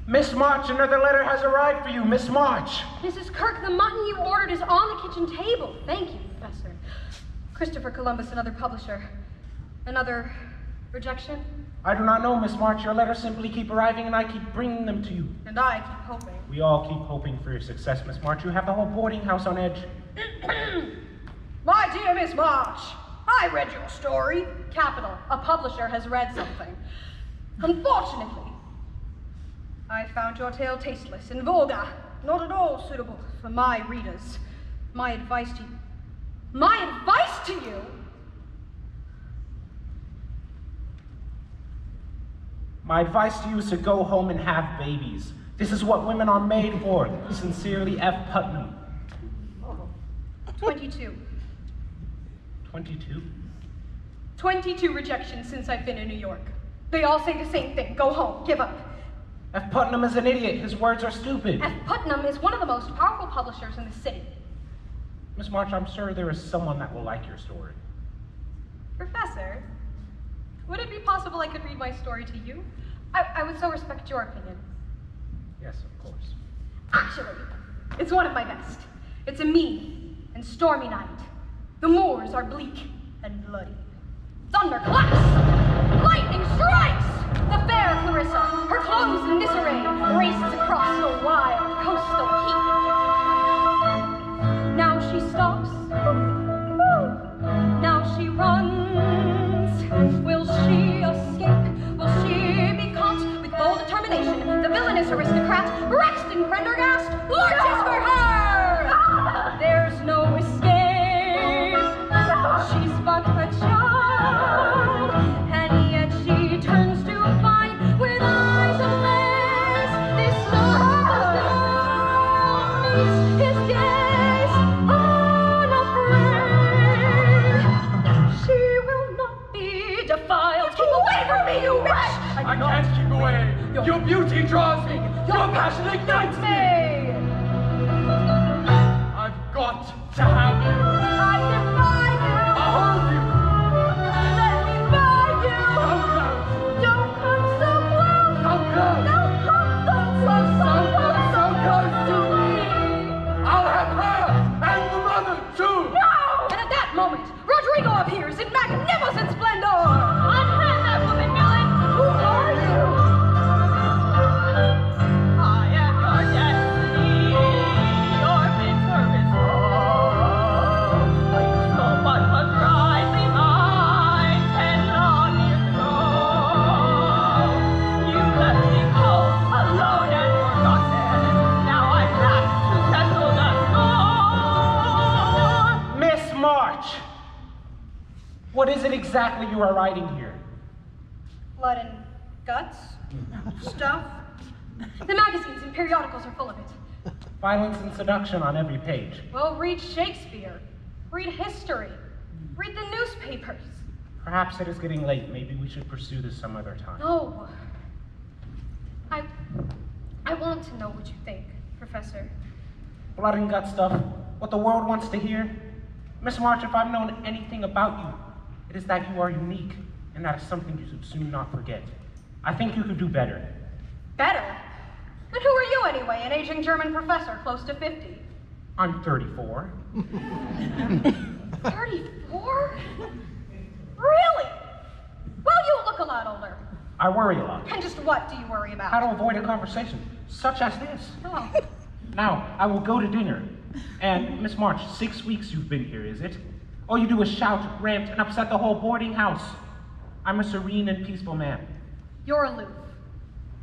Miss March, another letter has arrived for you, Miss March. Mrs. Kirk, the mutton you ordered is on the kitchen table. Thank you, Professor. Christopher Columbus, another publisher. Another rejection? I do not know, Miss March. Your letters simply keep arriving and I keep bringing them to you. And I keep hoping. We all keep hoping for your success, Miss March. You have the whole boarding house on edge. My dear Miss March, I read your story. Capital. A publisher has read something. Unfortunately, I found your tale tasteless and vulgar, not at all suitable for my readers. My advice to you? My advice to you is to go home and have babies. This is what women are made for. Sincerely, F. Putnam. 22. 22? 22 rejections since I've been in New York. They all say the same thing. Go home. Give up. F. Putnam is an idiot. His words are stupid. F. Putnam is one of the most powerful publishers in the city. Miss March, I'm sure there is someone that will like your story. Professor, would it be possible I could read my story to you? I would so respect your opinion. Yes, of course. Actually, it's one of my best. It's a mean and stormy night. The moors are bleak and bloody. Thunder claps! Lightning strikes! The fair Clarissa, her clothes in disarray, races across the wild coastal heath. Now she stops. Now she runs. Will she escape? Will she be caught? With bold determination, the villainous aristocrat, Braxton Prendergast, lurches for her! There's no escape. She's but a child, and yet she turns to find with eyes amazed this love meets his gaze, unafraid. She will not be defiled. Keep away from me, you wretch! I can't keep away. Your beauty draws me. Your passion ignites me. I've got to have you. I defy you. I'll hold you. Let me buy you. Come close. Don't come so close. Come close. Don't come So close to me. I'll have her and the mother too. No! And at that moment, Rodrigo appears in magnificent splendor. Unhand that woman, villain. Who are you? I am your destiny, your bitter sorrow. I stole what was rightly mine 10 long years ago. You left me cold, alone and forgotten. Now I'm back to settle the score. Miss March! What is it exactly you are writing here? Blood and guts, stuff. The magazines and periodicals are full of it. Violence and seduction on every page. Well, read Shakespeare, read history, read the newspapers. Perhaps it is getting late. Maybe we should pursue this some other time. No. I want to know what you think, Professor. Blood and gut stuff. What the world wants to hear. Miss March, if I've known anything about you, it is that you are unique, and that is something you should soon not forget. I think you could do better. Better? But who are you anyway, an aging German professor close to 50? I'm 34. 34? Really? Well, you look a lot older. I worry a lot. And just what do you worry about? How to avoid a conversation such as this. Oh. Now, I will go to dinner. And, Miss March, 6 weeks you've been here, is it? All you do is shout, rant, and upset the whole boarding house. I'm a serene and peaceful man. You're aloof.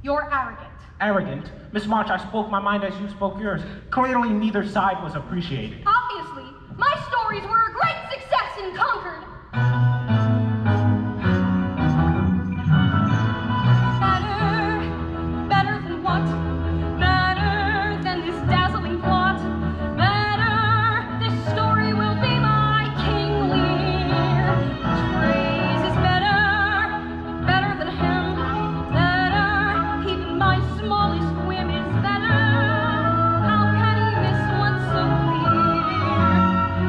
You're arrogant. Arrogant? Miss March, I spoke my mind as you spoke yours. Clearly neither side was appreciated. Obviously, my stories were a great success in Concord. Better than what? Better than this dazzling plot. Better, this story will be my King Lear. His phrase is better than him. Better, even my smallest whim is better. How can he miss what's so clear?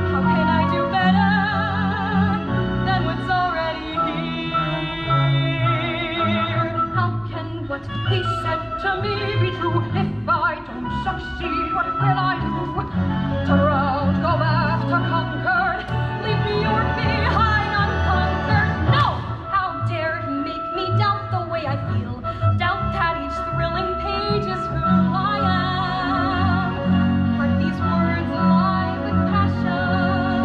How can I do better than what's already here? How can what he said to me be true? If I don't succeed, what will I do? Turn around, go back to Concord, leave New York behind unconquered. No! How dare he make me doubt the way I feel? Doubt that each thrilling page is who I am. Heart these words alive with passion,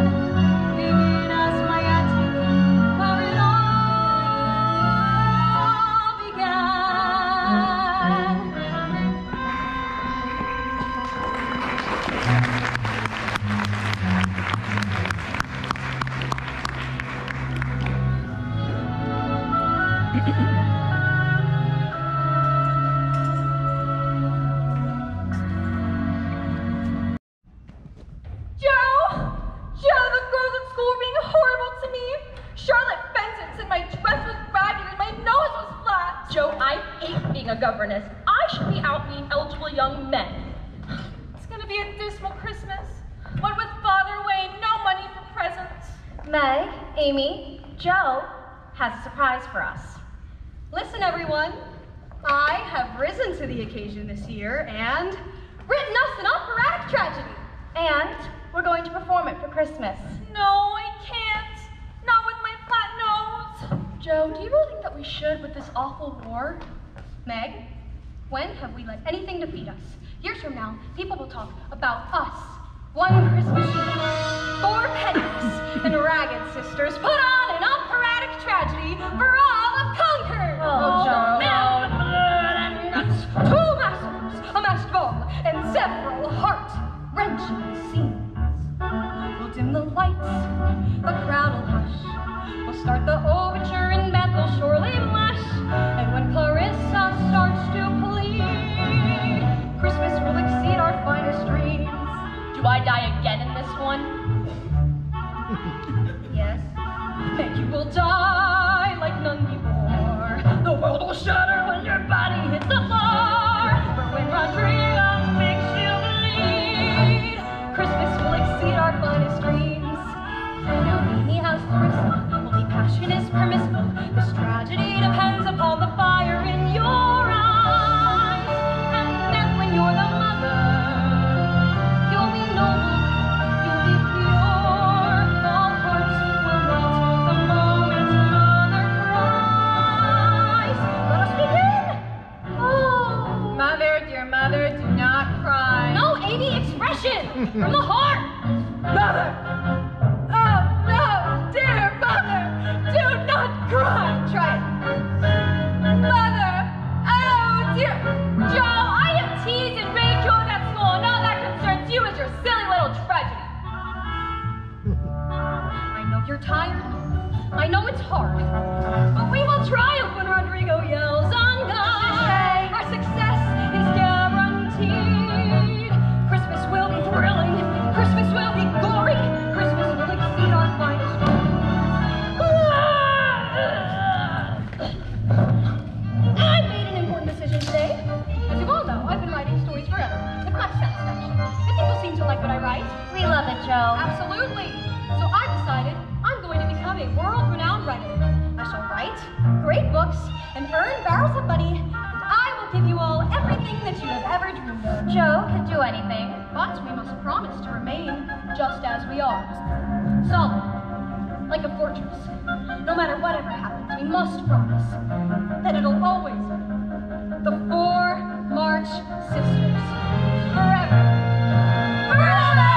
vivid as my attic, where it all began. Joe, the girls at school were being horrible to me. Charlotte Benton said my dress was ragged and my nose was flat. Joe, I hate being a governess. I should be out meeting eligible young men. It's gonna be a dismal Christmas. What with Father Wayne, no money for presents. Meg, Amy, Joe has a surprise for us. Listen, everyone. I have risen to the occasion this year and written us an operatic tragedy. And we're going to perform it for Christmas. No, I can't. Not with my flat nose. Joe, do you really think that we should with this awful war? Meg, when have we let anything defeat us? Years from now, people will talk about us. One Christmas Eve, 4 penniless and ragged sisters put on an operatic tragedy for all of Concord. Oh, Joe. Men with blood and guts, 2 masters, a masked ball, and several heart-wrenching scenes. We'll dim the lights, the crowd will hush. We'll start the overture and Beth will surely blush. And when Clarissa starts to plead, Christmas will exceed our finest dreams. Do I die again in this one? Yes. And you will die like none before. The world will shudder when your body hits the floor. But when Rodrigo makes you bleed, Christmas will exceed our finest dreams. He has charisma, only passion is permissible. This tragedy depends upon the fire in your eyes. And then when you're the mother, you'll be noble, you'll be pure. All hearts will melt the moment mother cries. Let us begin. Oh, mother, dear mother, do not cry. No, Amy, expression from the heart. Mother. Oh no, dear mother, do not cry. Try it. Mother. Oh dear. Joe, I have teased and ridiculed at school, and all that concerns you is your silly little tragedy. I know you're tired. I know it's hard. But we will triumph when Rodrigo yells on God. Our success is guaranteed. Christmas will be thrilling. Christmas will be gory. Christmas will exceed our finest dreams. I made an important decision today. As you all know, I've been writing stories forever, with much satisfaction. And people seem to like what I write. We love it, Joe. Absolutely. So I decided I'm going to become a world-renowned writer. I shall write great books and earn barrels of money, and I will give you all everything that you have ever dreamed of. Joe could do anything. But we must promise to remain just as we are. Solid, like a fortress. No matter whatever happens, we must promise that it'll always be the 4 March Sisters. Forever. Forever!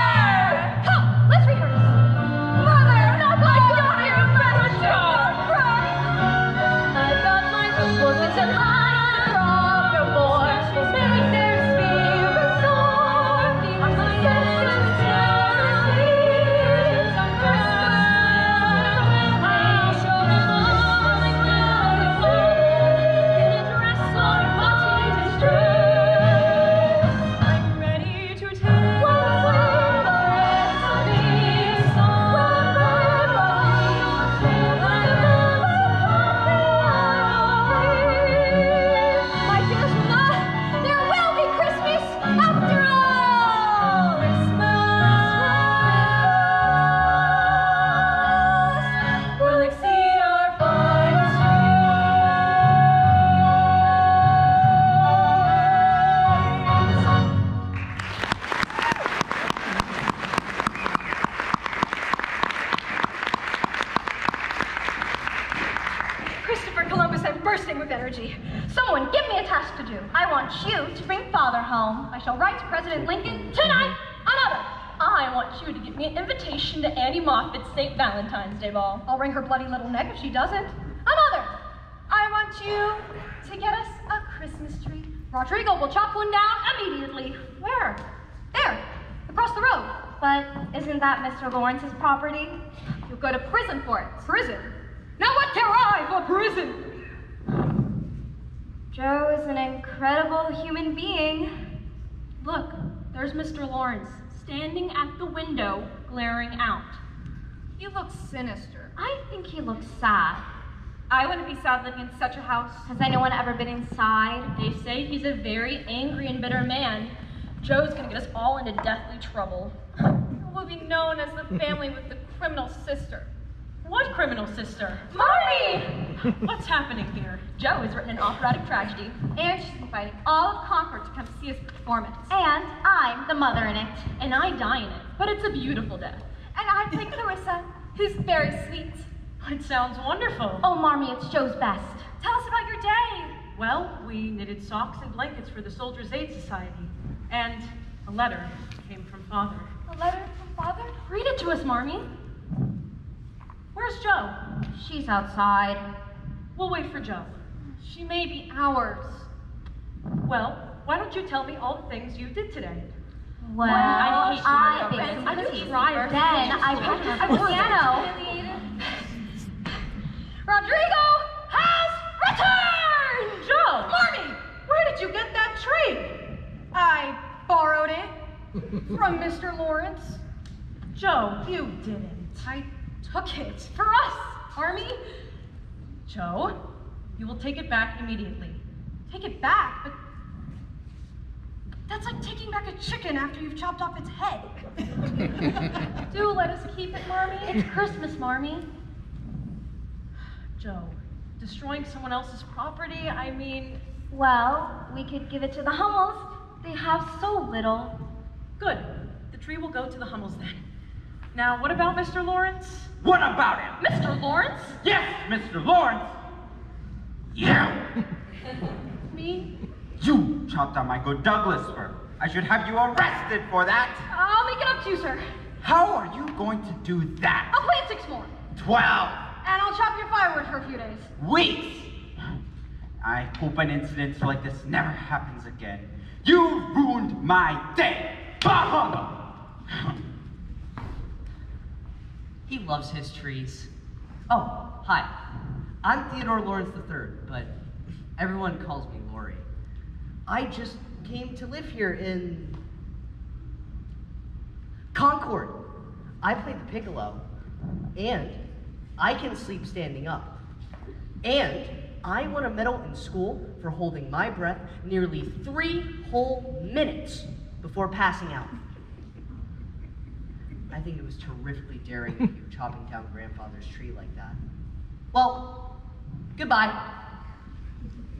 with energy. Someone give me a task to do. I want you to bring father home. I shall write to President Lincoln tonight. Another. I want you to give me an invitation to Annie Moffat's St. Valentine's Day ball. I'll wring her bloody little neck if she doesn't. Another. I want you to get us a Christmas tree. Rodrigo will chop one down immediately. Where? There, across the road. But isn't that Mr. Lawrence's property? You'll go to prison for it. Prison? Now what care I for prison? Joe is an incredible human being. Look, there's Mr. Lawrence, standing at the window, glaring out. He looks sinister. I think he looks sad. I wouldn't be sad living in such a house. Has anyone ever been inside? They say he's a very angry and bitter man. Joe's gonna get us all into deathly trouble. We'll be known as the family with the criminal sister. What criminal sister? Marty! What's happening here? Joe has written an operatic tragedy. And she's inviting all of Concord to come see his performance. And I'm the mother in it. And I die in it, but it's a beautiful death. And I play Clarissa, who's very sweet. It sounds wonderful. Oh, Marmee, it's Joe's best. Tell us about your day. Well, we knitted socks and blankets for the Soldiers' Aid Society. And a letter came from Father. A letter from Father? Read it to us, Marmee. Where's Joe? She's outside. We'll wait for Joe. She may be ours. Well, why don't you tell me all the things you did today? Well, I hate I you, think I it's just easy. tried. Then I practiced the piano. Rodrigo has returned! Joe! Marmee, where did you get that tree? I borrowed it from Mr. Lawrence. Joe, you didn't. I took it for us, Marmee. Joe, you will take it back immediately. Take it back, but that's like taking back a chicken after you've chopped off its head. Do let us keep it, Marmee. It's Christmas, Marmee. Joe, destroying someone else's property, I mean... Well, we could give it to the Hummels. They have so little. Good. The tree will go to the Hummels then. Now, what about Mr. Lawrence? What about him? Mr. Lawrence? Yes, Mr. Lawrence. You. Me? You chopped down my good Douglas fir. I should have you arrested for that. I'll make it up to you, sir. How are you going to do that? I'll plant 6 more. 12 And I'll chop your firewood for a few days. weeks. I hope an incident like this never happens again. You ruined my day. Bahunga! He loves his trees. Oh, hi. I'm Theodore Lawrence III, but everyone calls me Lori. I just came to live here in Concord. I play the piccolo, and I can sleep standing up. And I won a medal in school for holding my breath nearly 3 whole minutes before passing out. I think it was terrifically daring of you chopping down grandfather's tree like that. Well, goodbye.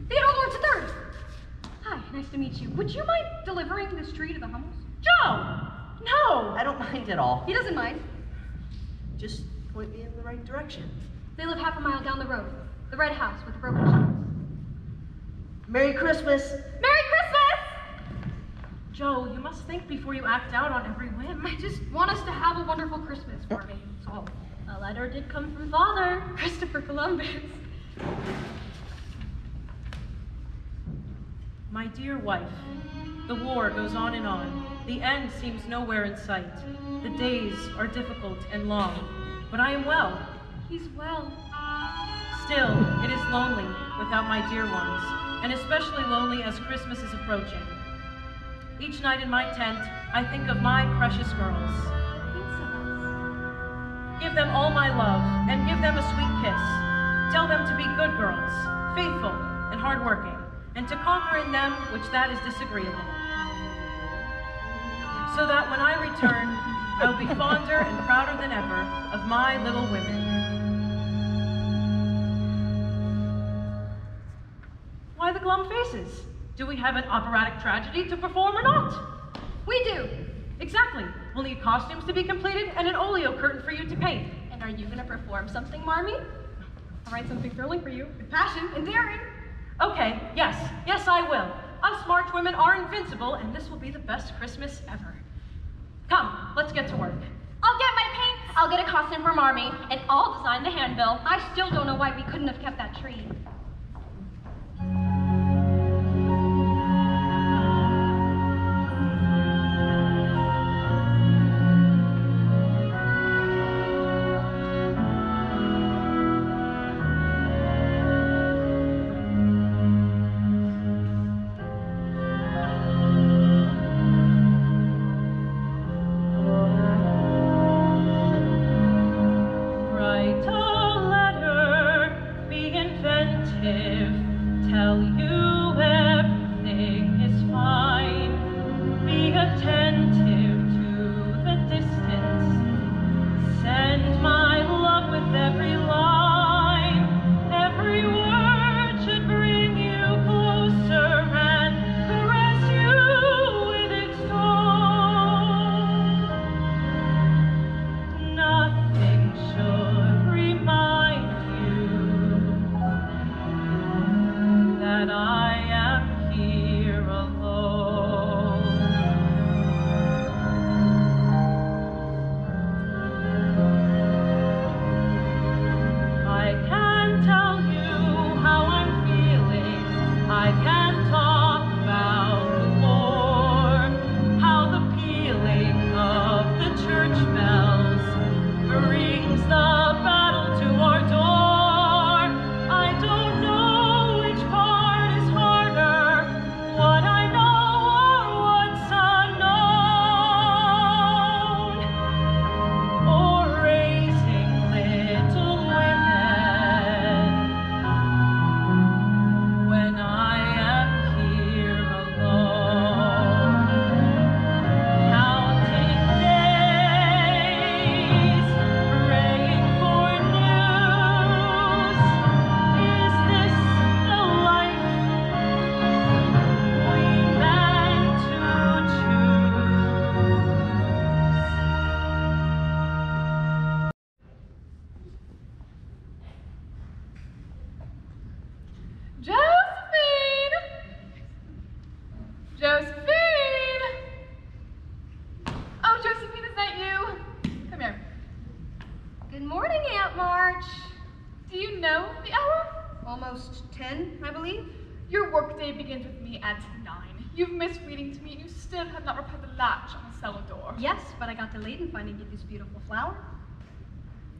Theodore Lawrence III. Hi, nice to meet you. Would you mind delivering this tree to the Hummels? Joe! No! I don't mind at all. He doesn't mind. Just point me in the right direction. They live half a mile down the road. The red house with the broken shingles. Merry Christmas! Merry Christmas! Joe, you must think before you act out on every whim. I just want us to have a wonderful Christmas for me. That's all. A letter did come from Father. Christopher Columbus. My dear wife, the war goes on and on. The end seems nowhere in sight. The days are difficult and long, but I am well. He's well. Still, it is lonely without my dear ones, and especially lonely as Christmas is approaching. Each night in my tent, I think of my precious girls. Thinks of us. Give them all my love, and give them a sweet kiss. Tell them to be good girls, faithful and hardworking, and to conquer in them which that is disagreeable. So that when I return, I will be fonder and prouder than ever of my little women. Why the glum faces? Do we have an operatic tragedy to perform or not? We do. Exactly. We'll need costumes to be completed and an oleo curtain for you to paint. And are you going to perform something, Marmee? I'll write something thrilling for you, with passion and daring. Okay, yes, I will. Us March women are invincible, and this will be the best Christmas ever. Come, let's get to work. I'll get my paint, I'll get a costume from Army, and I'll design the handbill. I still don't know why we couldn't have kept that tree. Write a letter, be inventive, tell you everything is fine. Be attentive to the distance, send my love with every line. Every word should bring you closer and caress you with its tone. Nothing should remind you that I am here alone. I can tell you how I'm feeling. I can talk about the war, how the pealing of the church bells brings the battle to our door. I don't know which part is harder, what I know or what's unknown, or raising little women when I am here alone. Counting days, praying for news. Is this the life we meant to choose? Josephine! Josephine! Oh, Josephine, is that you? Come here. Good morning, Aunt March. Do you know the hour? Almost 10, I believe. Your workday begins with me at 9. You've missed reading to me and you still have not repaired the latch on the cellar door. Yes, but I got delayed in finding you this beautiful flower.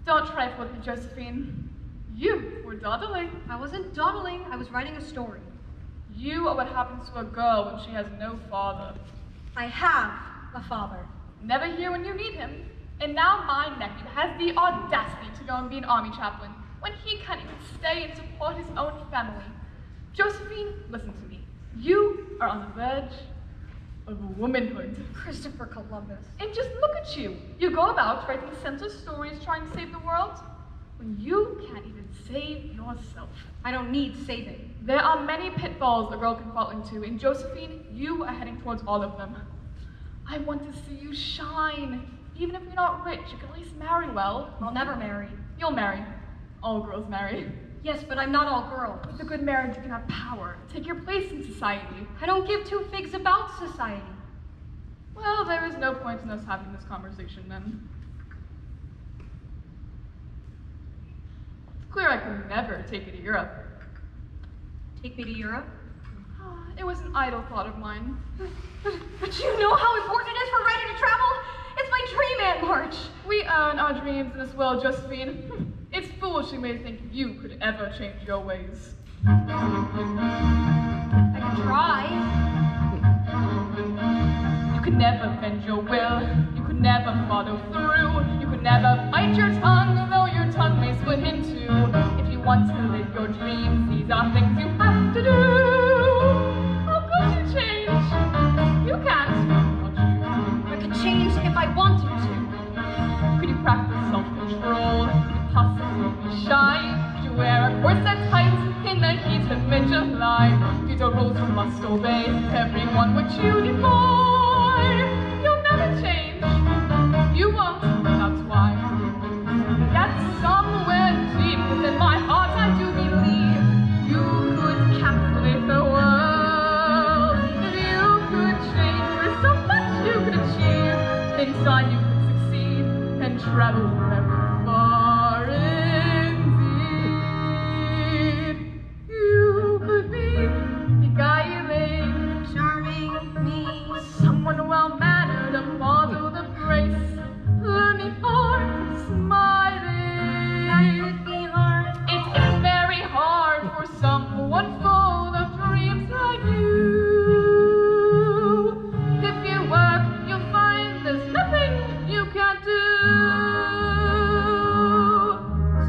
Don't trifle with me, Josephine. You were dawdling. I wasn't dawdling, I was writing a story. You are what happens to a girl when she has no father. I have a father. Never here when you need him. And now my nephew has the audacity to go and be an army chaplain when he can't even stay and support his own family. Josephine, listen to me. You are on the verge of womanhood. Christopher Columbus. And just look at you. You go about writing senseless stories trying to save the world when you can't even save yourself. I don't need saving. There are many pitfalls a girl can fall into, and Josephine, you are heading towards all of them. I want to see you shine. Even if you're not rich, you can at least marry well. I'll never marry. You'll marry. All girls marry. Yes, but I'm not all girls. With a good marriage, you can have power, take your place in society. I don't give two figs about society. Well, there is no point in us having this conversation then. It's clear I could never take you to Europe. Take me to Europe? It was an idle thought of mine. But you know how important it is for writing to travel? It's my dream, Aunt March. We earn our dreams in this world, Josephine. It's foolish you may think you could ever change your ways. I can try. You could never bend your will. You could never follow through. You could never bite your tongue, though your tongue may split in two. If you want to live your dreams, these are things you have to do. How could you change? You can't. I could change if I wanted to. Could you practice self-control? Could you possibly be shy? Could you wear a corset tight in the heat of mid-July? These are rules you must obey. Everyone would you defy. You'll never change. You won't, that's why. Yet somewhere deep within my heart I do believe you could captivate travel forever far indeed. You could be beguiling, Charming me. someone well-mannered, a model of grace. Learn me art of smiling. That could be hard. It is very hard for someone full of dreams like you. If you work, you'll find there's nothing you can't do.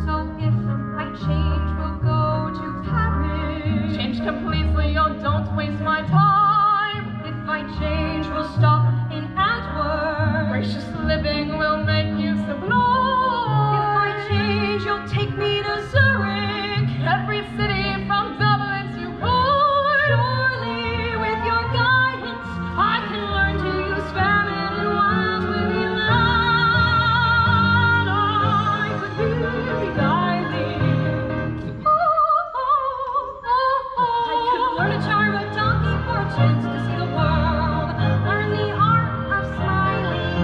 So if I change, we'll go to Paris. Change completely, oh, don't waste my time. If I change, we'll stop in Antwerp. Gracious living will make you If sublime. I change, you'll take me to Zurich. Every city from Dublin to Cork. Surely, with your guidance, I can learn to use famine and wild Willie land. I could be beguiling. I could learn to charm a donkey for a chance to see the world. Learn the art of smiling.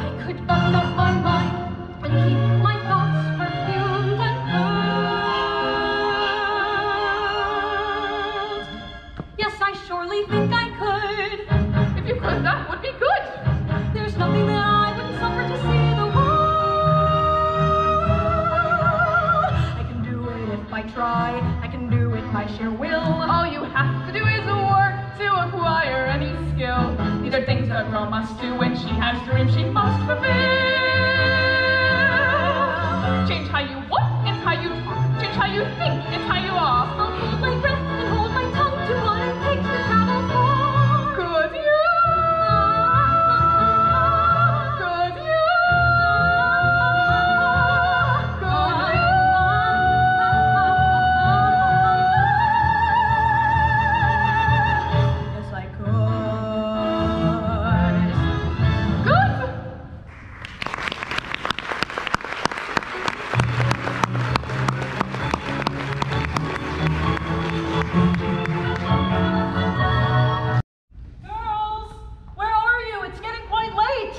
I could button up my mind and keep my thoughts perfumed and curled. Yes, I surely think I could. If you could, that would be good. There's nothing that I wouldn't suffer to see the world. I can do it if I try. I can do it by sheer will. All you have to do is work to acquire any skill. These are things that a girl must do when she has dreams she must fulfill. Change how you walk, it's how you talk. Change how you think, it's how you are. I'll hold my breath and hold my tongue to what it takes to travel far. Could you? Could you? Could you? Yes, I could. Good. Girls, where are you? It's getting quite late.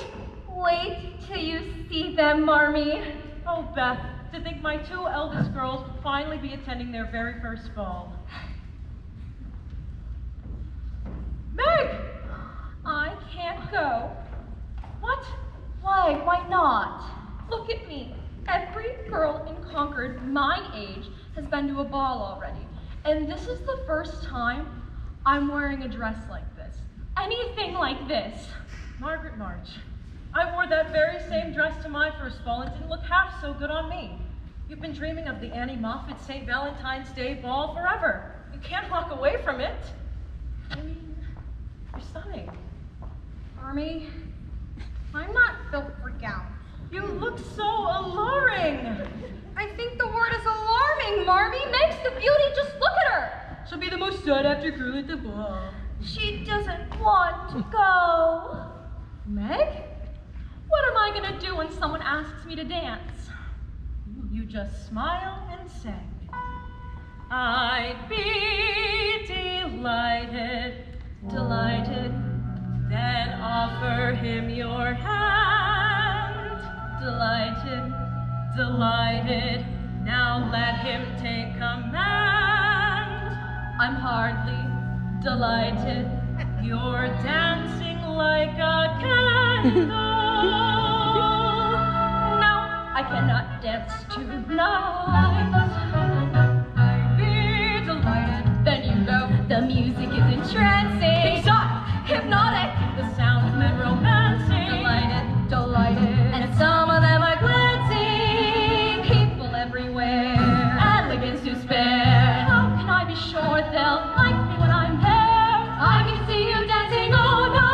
Wait till you see them, Marmee. Oh, Beth, to think my two eldest girls will finally be attending their very first ball. Meg! I can't go. What? Why? Why not? Look at me. Every girl in Concord my age has been to a ball already. And this is the first time I'm wearing a dress like this. Anything like this. Margaret March. I wore that very same dress to my first ball and didn't look half so good on me. You've been dreaming of the Annie Moffat St. Valentine's Day ball forever. You can't walk away from it. I mean, you're stunning. Army, I'm not built for gowns. You look so alluring. I think the word is alarming, Marmee. Meg's the beauty. Just look at her. She'll be the most sought-after girl at the ball. She doesn't want to go. Meg? What am I gonna do when someone asks me to dance? You just smile and say, I'd be delighted, delighted, then offer him your hand. Delighted, delighted, now let him take command. I'm hardly delighted, you're dancing like a candle. No, I cannot dance tonight. I'd be delighted. Then you go. The music is entrancing. Exotic, Hypnotic. the sound of men romancing. Delighted, delighted. And some of them are glancing. People everywhere. Elegance to spare. How can I be sure they'll like me when I'm there? I can see you dancing all night.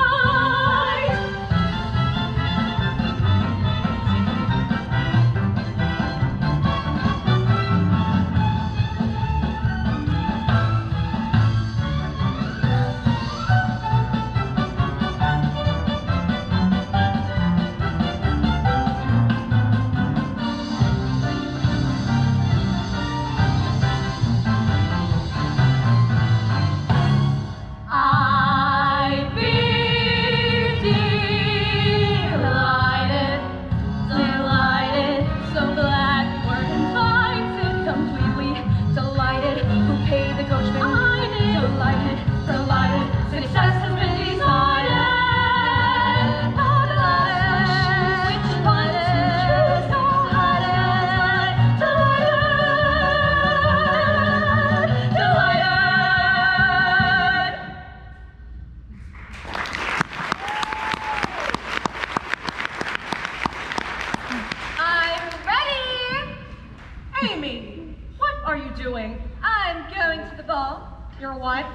Amy, what are you doing? I'm going to the ball. Your what?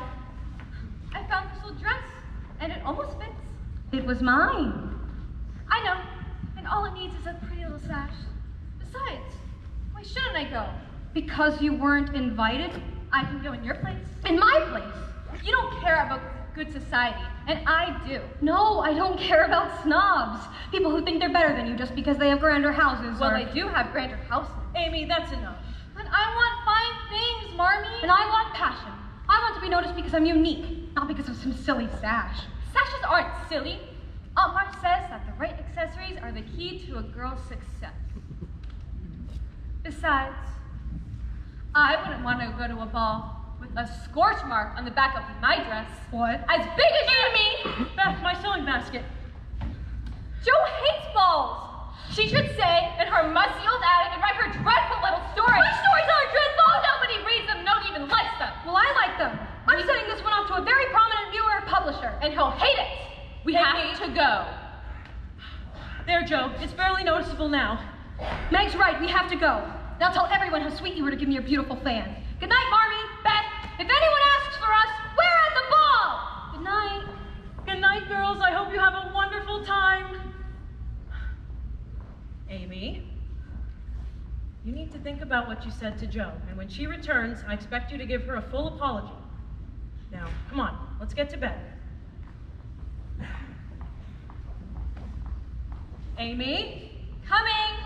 I found this little dress, and it almost fits. It was mine. I know, and all it needs is a pretty little sash. Besides, why shouldn't I go? Because you weren't invited? I can go in your place. In my place? You don't care about good society, and I do. No, I don't care about snobs. People who think they're better than you just because they have grander houses. Well, they do have grander houses. Amy, that's enough. But I want fine things, Marmee. And I want passion. I want to be noticed because I'm unique, not because of some silly sash. Sashes aren't silly. Aunt March says that the right accessories are the key to a girl's success. Besides, I wouldn't want to go to a ball with a scorch mark on the back of my dress. What? As big as Amy! Back my sewing basket. Jo hates balls. She should stay in her musty old attic and write her dreadful little stories. My stories aren't dreadful! Oh, nobody reads them, no one even likes them. Well, I like them. I'm sending this one off to a very prominent New York publisher, and he'll hate it. We have to go. There, Jo. It's barely noticeable now. Meg's right. We have to go. Now tell everyone how sweet you were to give me your beautiful fan. Good night, Marmee. Beth. If anyone asks for us, we're at the ball. Good night. Good night, girls. I hope you have a wonderful time. Amy, you need to think about what you said to Jo, and when she returns, I expect you to give her a full apology. Now, come on. Let's get to bed. Amy, coming!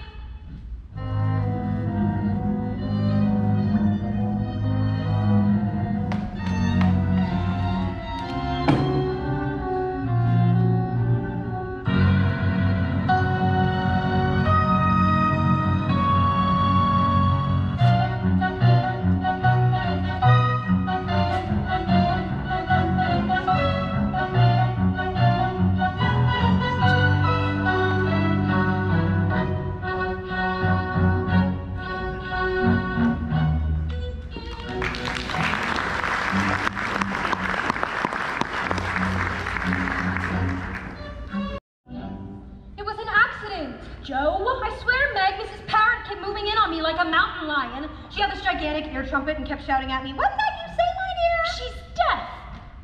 Trumpet and kept shouting at me, "What's that you say, my dear?" She's deaf.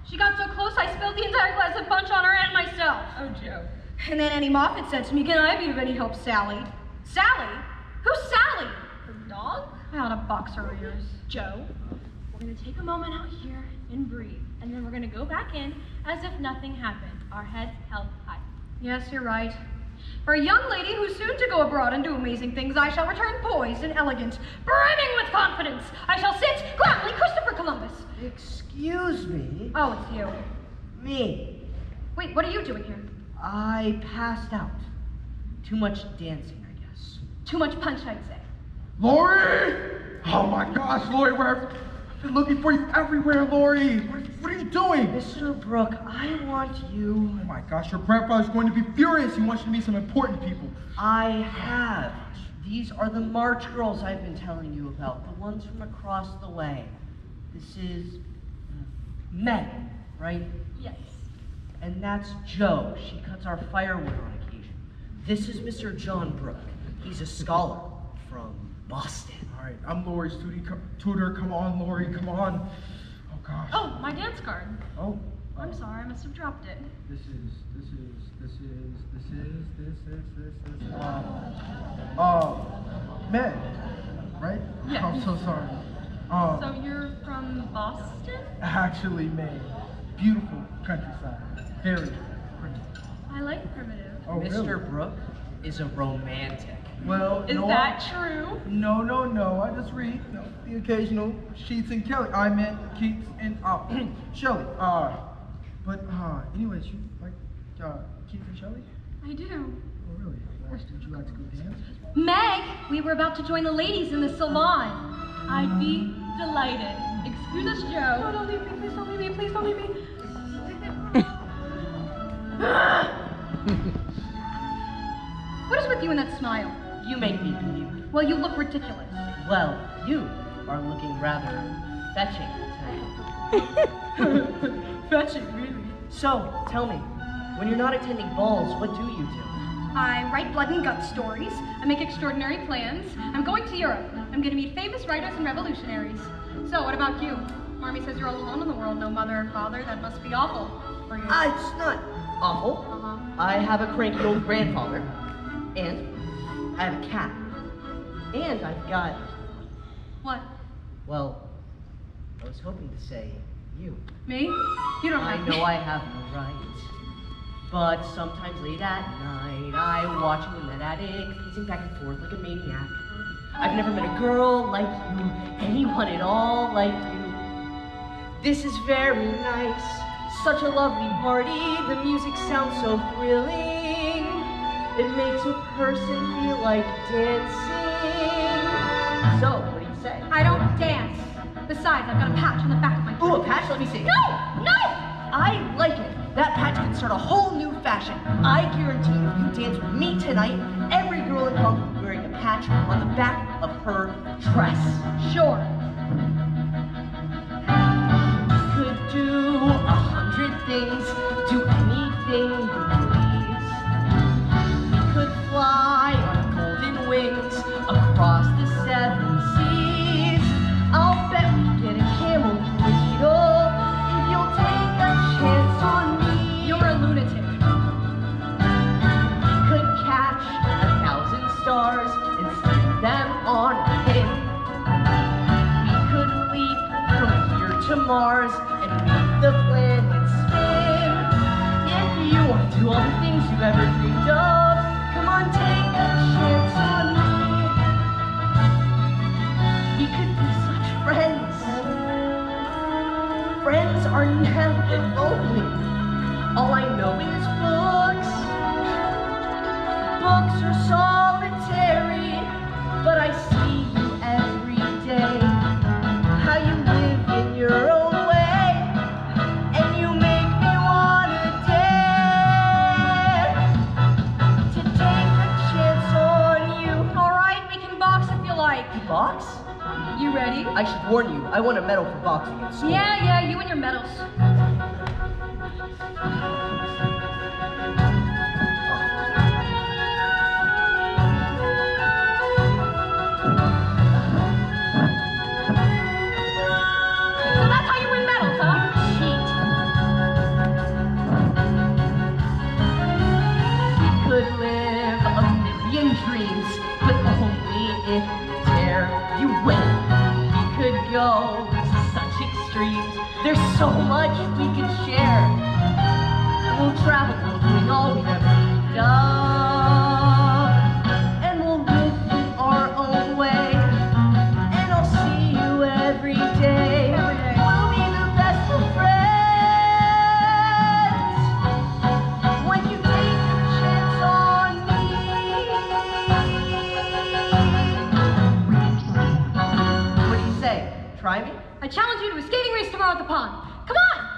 She got so close I spilled the entire glass of punch on her and myself. Oh, Jo. And then Annie Moffat said to me, "Can I be of any help, Sally?" Sally? Who's Sally? Her dog? I ought to box her ears. Jo, we're going to take a moment out here and breathe, and then we're going to go back in as if nothing happened, our heads held high. Yes, you're right. For a young lady who's soon to go abroad and do amazing things, I shall return poised and elegant, brimming with confidence. I shall sit grandly Christopher Columbus. Excuse me? Oh, it's you. Me. Wait, what are you doing here? I passed out. Too much dancing, I guess. Too much punch, I'd say. Lori! Oh my gosh, Lori, I've been looking for you everywhere, Lori. What are you doing? Mr. Brooke, I want you. Oh my gosh, your grandfather's going to be furious. He wants you to meet some important people. I have. These are the March girls I've been telling you about, the ones from across the way. This is Meg, right? Yes. And that's Jo. She cuts our firewood on occasion. This is Mr. John Brooke. He's a scholar from Boston. All right, I'm Lori's tutor. Come on, Lori, come on. Oh gosh. Oh, my dance card. Oh. I'm sorry, I must have dropped it. This is. Meg, right? Yeah. I'm so sorry. So you're from Boston? Actually, Meg, beautiful countryside, very pretty. I like primitive. Oh, Mr. really? Brooke is a romantic. Well, Is no, that true? No. I just read, the occasional Sheets and Kelly. I meant Keats and Shelley. Anyways, you like Keats and Shelley? I do. Oh, really? Well, would you like to go dance? Meg, we were about to join the ladies in the salon. I'd be delighted. Excuse us, Jo. Oh, don't leave me, please don't leave me, please don't leave me. What is with you and that smile? You make me believe. Well, you look ridiculous. Well, you are looking rather fetching tonight. Fetching, really? So, tell me, when you're not attending balls, what do? I write blood and guts stories. I make extraordinary plans. I'm going to Europe. I'm gonna meet famous writers and revolutionaries. So, what about you? Marmee says you're all alone in the world, no mother or father. That must be awful for you. It's not awful. I have a cranky old grandfather, and I have a cat, and I've got, What? well, I was hoping to say you. Me? You don't I like know me. I have no right, but sometimes late at night I watch you in that attic, pacing back and forth like a maniac. I've never met a girl like you, anyone at all like you. This is very nice, such a lovely party. The music sounds so thrilling. It makes a person feel like dancing. So, what do you say? I don't dance. Besides, I've got a patch on the back of my Ooh, a patch? Let me see. No! No! I like it. That patch can start a whole new fashion. I guarantee if you dance with me tonight, every girl in Concord will be wearing a patch on the back of her dress. Sure. Could do 100 things, do anything you please. We could fly on golden wings across the 7 seas. I'll bet we get a camel needle if you'll take a chance on me. You're a lunatic. We could catch 1,000 stars and stick them on a pin. We could leap from here to Mars and make the planet spin. If you want to do all the things you've ever dreamed of, come on, take a chance on me. We could be such friends. Friends are never lonely. All I know is books. Books are solitary, but I see you every day. How you live in your own way, and you make me wanna dare to take a chance on you. All right, we can box if you like. Box? You ready? I should warn you, I won a medal for boxing at school. Yeah, you and your medals. So that's how you win medals, huh? Cheat. We could live a million dreams, but only if you dare you win. We could go to such extremes. There's so much we could share. We'll travel, we'll doing all we've ever dreamed of. And we'll live in our own way. And I'll see you every day. We'll be the best of friends. When you take a chance on me. What do you say? Try me? I challenge you to a skating race tomorrow at the pond. Come on!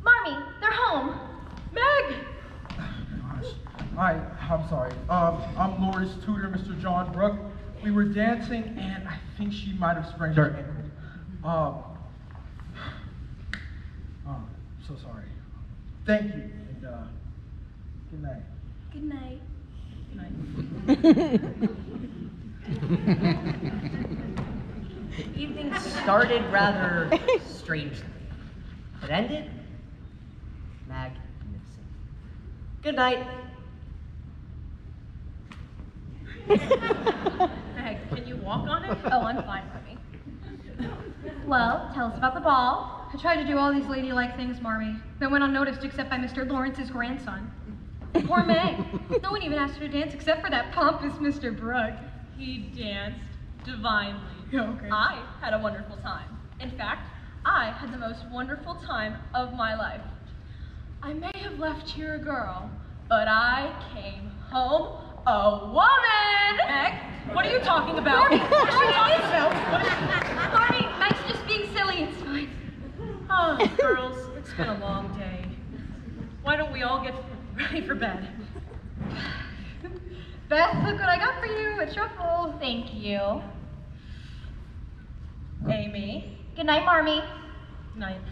Marmee, they're home. Meg! Gosh. I'm sorry. I'm Laura's tutor, Mr. John Brooke. We were dancing, and I think she might have sprained her ankle. So sorry. Thank you, and good night. Good night. The evening started rather strangely, but ended magnificent. Good night. Meg, can you walk on it? Oh, I'm fine, Marmee. Well, tell us about the ball. I tried to do all these ladylike things, Marmee. They went unnoticed except by Mr. Lawrence's grandson. Poor Meg. No one even asked her to dance except for that pompous Mr. Brooke. He danced divinely. Okay. I had a wonderful time. In fact, I had the most wonderful time of my life. I may have left here a girl, but I came home a woman. Meg, what are you talking about? Marmy, What are you talking about? Marmy, Meg's just being silly. It's fine. Oh, girls, it's been a long day. Why don't we all get ready for bed? Beth, look what I got for you. A truffle. Thank you. Amy. Good night, Marmy. Night.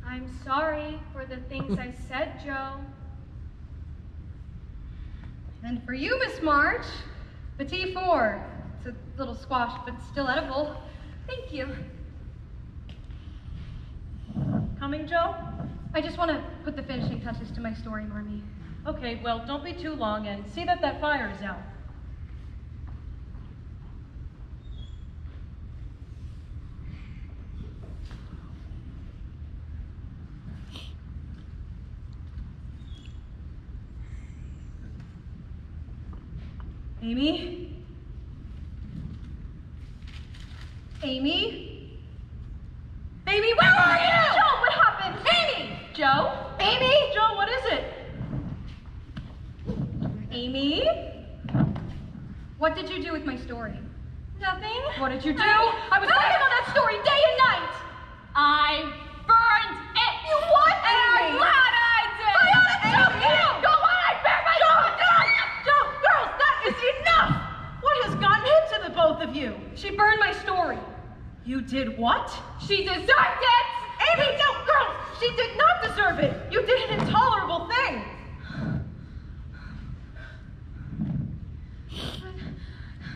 I'm sorry for the things I said, Joe. And for you, Miss March, Petit Four. It's a little squash, but still edible. Thank you. Coming, Joe? I just want to put the finishing touches to my story, Marmy. Okay, well, don't be too long and see that that fire is out. Amy? Amy? Amy, where are you? Joe, what happened? Amy! Joe? Amy? Joe, what is it? Amy? What did you do with my story? Nothing. What did you do? I was working on that story day and night. I burned it. You what, I'm Amy? glad I did. I ought to tell you. Go on, I bear my Joe, girls, that is enough. What has gotten into the both of you? She burned my story. You did what? She deserved it. Amy, no, girls, she did not deserve it. You did an intolerable thing.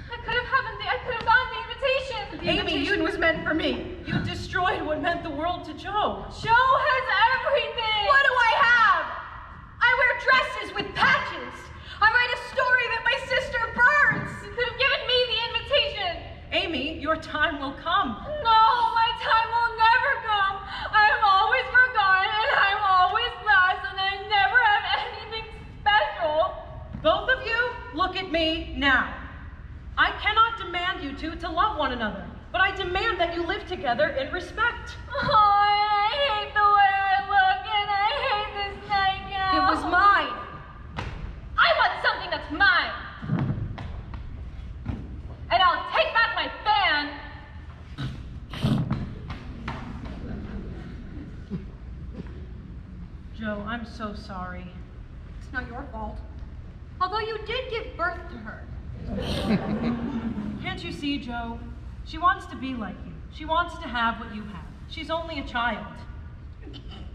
I could have gotten the invitation. The Amy, invitation you was meant for me. You destroyed what meant the world to Joe. Joe has everything. What do I have? I wear dresses with patches. I write a story that my sister burns. You could have given me the invitation. Amy, your time will come. No, my time will never come. I'm always forgotten and I'm always last and I never have anything special. Both of you, look at me now. I cannot demand you two to love one another, but I demand that you live together in respect. Oh, I hate the way I look and I hate this nightgown. It was mine. I want something that's mine. And I'll take back my fan. Joe, I'm so sorry. It's not your fault. Although you did give birth to her. Can't you see, Joe? She wants to be like you. She wants to have what you have. She's only a child.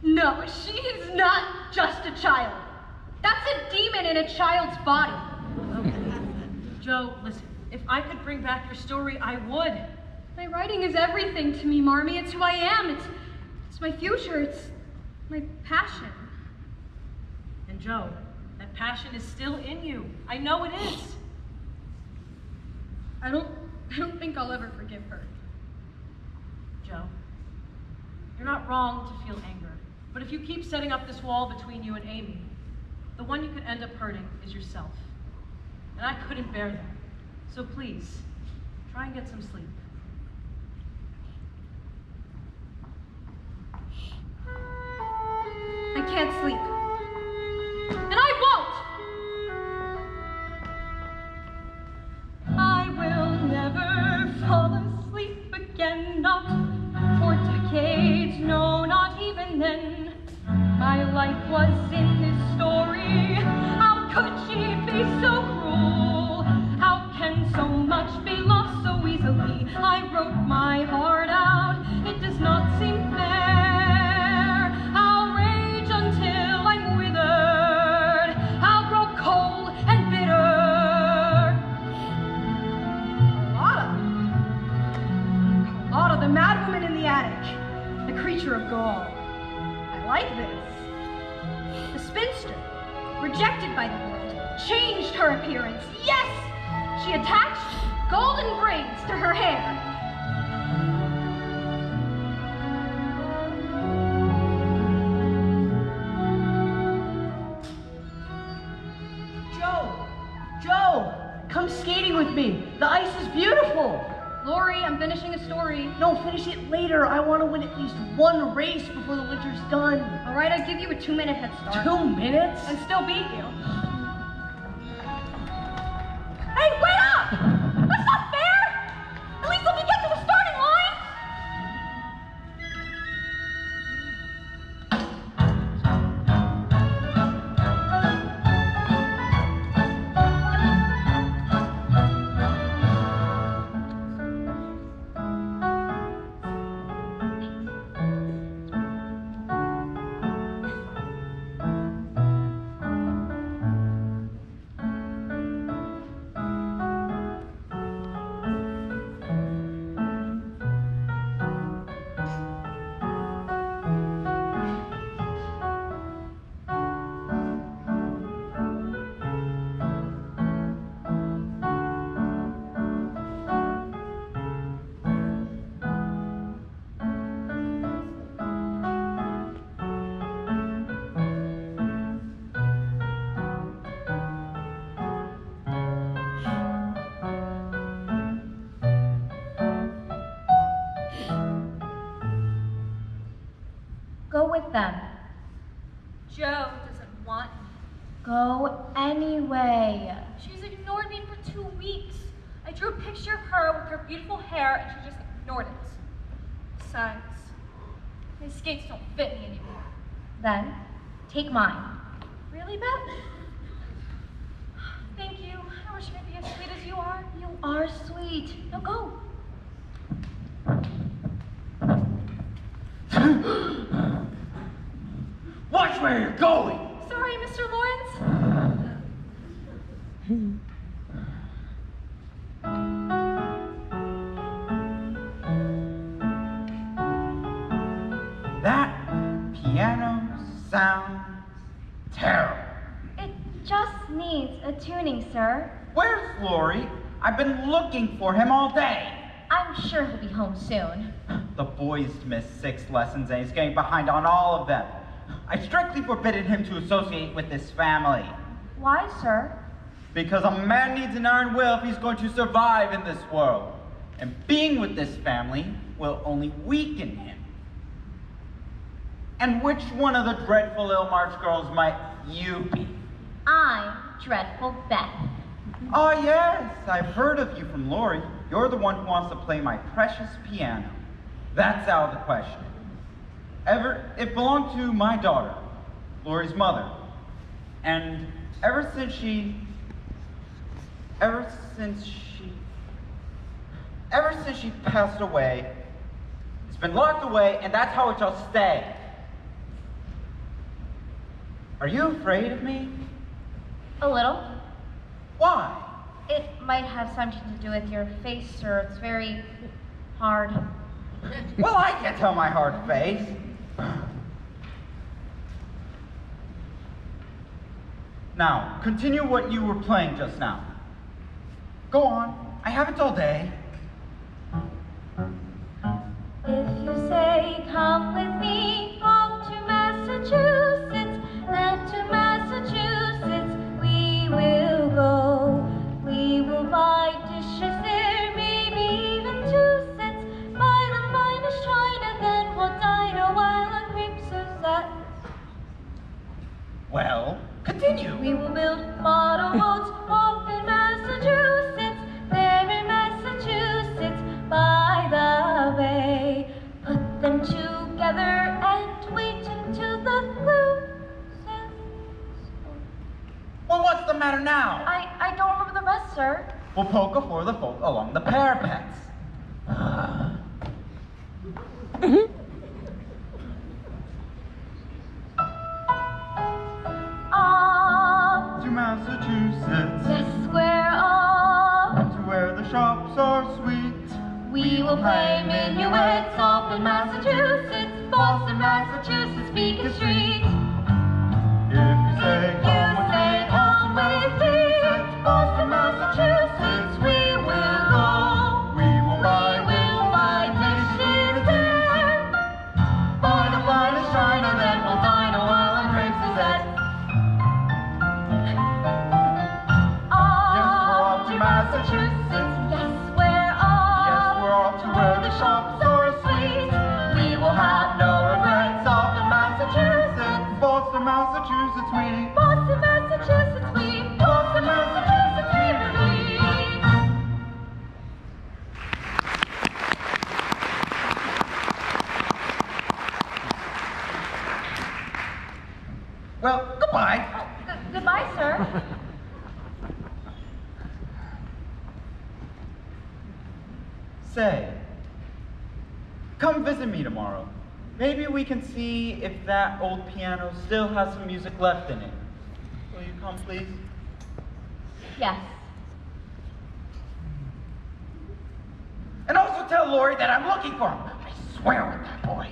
No, she is not just a child. That's a demon in a child's body. Okay. Joe, listen, if I could bring back your story, I would. My writing is everything to me, Marmy. It's who I am. It's my future. It's my passion. And Joe, that passion is still in you. I know it is. I don't think I'll ever forgive her. Joe, you're not wrong to feel anger, but if you keep setting up this wall between you and Amy, the one you could end up hurting is yourself. And I couldn't bear that. So please, try and get some sleep. I can't sleep. And I won't! I will never fall asleep again, not for decades, no, not even then. My life was in this story. How could she be so cruel? How can so much be lost so easily? I wrote my heart out. It does not seem fair. I'll rage until I'm withered. I'll grow cold and bitter. Lotta, the mad woman in the attic, the creature of gall. I like this. The spinster, rejected by the world, changed her appearance. Yes! She attached golden braids to her hair. Joe, come skating with me. The ice is beautiful. Lori, I'm finishing a story. No, finish it later. I want to win at least one race before the winter's done. All right, I'll give you a 2-minute head start. 2 minutes? And still beat you. Hey, wait up! That's not fair! At least let me get to the starting line! Go with them. Joe doesn't want me. Go anyway. She's ignored me for 2 weeks. I drew a picture of her with her beautiful hair and she just ignored it. Besides, my skates don't fit me anymore. Then, take mine. Really, Beth? Thank you. I wish I could be as sweet as you are. You are sweet. Now go. Watch where you're going! Sorry, Mr. Lawrence. That piano sounds terrible. It just needs a tuning, sir. Where's Lori? I've been looking for him all day. I'm sure he'll be home soon. The boy's missed 6 lessons and he's getting behind on all of them. I strictly forbidden him to associate with this family. Why, sir? Because a man needs an iron will if he's going to survive in this world. And being with this family will only weaken him. And which one of the dreadful ill-marched girls might you be? I'm Dreadful Beth. Oh yes, I've heard of you from Lori. You're the one who wants to play my precious piano. That's out of the question. It belonged to my daughter, Lori's mother. And ever since she passed away, it's been locked away, and that's how it shall stay. Are you afraid of me? A little. Why? It might have something to do with your face, sir. It's very hard. Well, I can't tell my hard face. Now, continue what you were playing just now. Go on. I have it all day. If you say, come with me off to Massachusetts, then to Massachusetts we will go. We will buy dishes there, maybe even 2 cents. Buy the finest china, then we'll dine a while on cream Suzette. Well, continue. We will build model boats off in Massachusetts, there in Massachusetts, by the bay. Put them together and wait until the glue says. Well, what's the matter now? I don't remember the rest, sir. We'll poke for the folk along the parapets. Off, To Massachusetts, yes, we're off. to where the shops are sweet. We will play minuets off in Massachusetts, Boston, Massachusetts, Beacon Street. If you say, come with me, Come with me, Boston, Massachusetts, we will go. we will buy dishes there. Buy the finest china, then we'll dine a while on cream Suzette. Yes, we're off to Massachusetts. Yes, we're off. Yes, we're off to come visit me tomorrow. Maybe we can see if that old piano still has some music left in it. Will you come, please? Yes. And also tell Lori that I'm looking for him. I swear with that boy.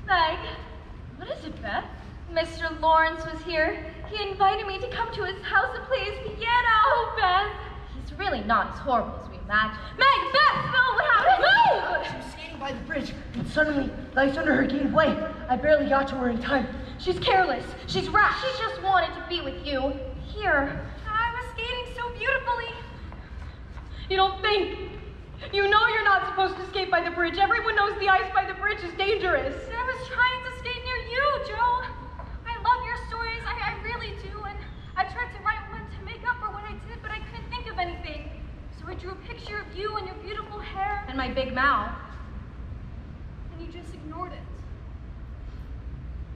Meg, what is it, Beth? Mr. Lawrence was here. He invited me to come to his house to play his piano. Oh, Beth. He's really not as horrible as we imagined. Meg, Beth, no, what happened? Move! She was skating by the bridge, and suddenly the ice under her gave way. I barely got to her in time. She's careless. She's rash. She just wanted to be with you. Here. I was skating so beautifully. You don't think. You know you're not supposed to skate by the bridge. Everyone knows the ice by the bridge is dangerous. I was trying to skate near you, Joe. I love your stories. I really do. And I tried to write one to make up for what I did, but I couldn't think of anything. So I drew a picture of you and your beautiful hair. And my big mouth. And you just ignored it.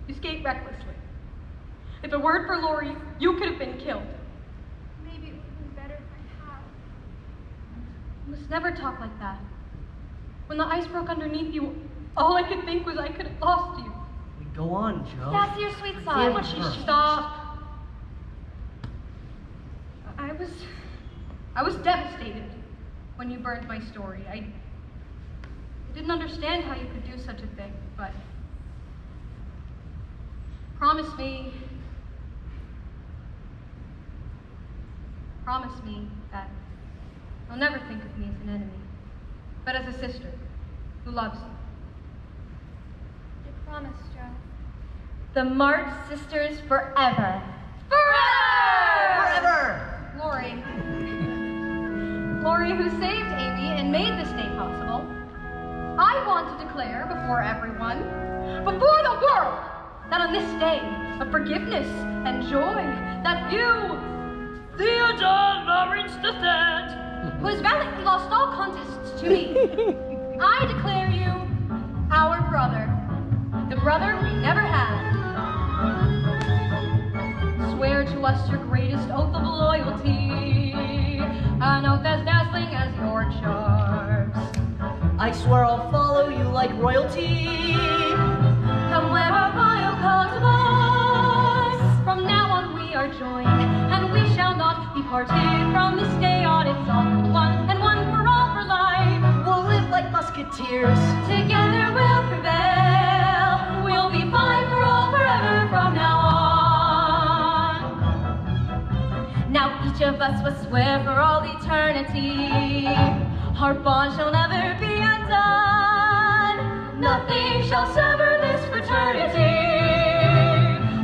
You skate recklessly. If it weren't for Lori, you could have been killed. Maybe it would have been better if I had. You must never talk like that. When the ice broke underneath you, all I could think was I could have lost you. Go on, Joe. That's your sweet side. Forgive her. Stop. I was devastated when you burned my story. I didn't understand how you could do such a thing, but promise me that you'll never think of me as an enemy, but as a sister who loves you. I promise, Joe. The March Sisters forever. Forever! Lori, who saved Amy and made this day possible, I want to declare before everyone, before the world, that on this day of forgiveness and joy, that you, Theodore Lawrence III, who has valiantly lost all contests to me, I declare you our brother, the brother we never had. Swear to us your greatest oath of loyalty, an oath as dazzling as your charms. I swear I'll follow you like royalty. Come where our royal call to us. From now on we are joined, and we shall not be parted. From this day on it's all for one, and one for all for life. We'll live like musketeers. Together we'll prevail. We'll be fine for all forever from now on. Now each of us will swear for all eternity, our bond shall never be undone. Nothing shall sever this fraternity.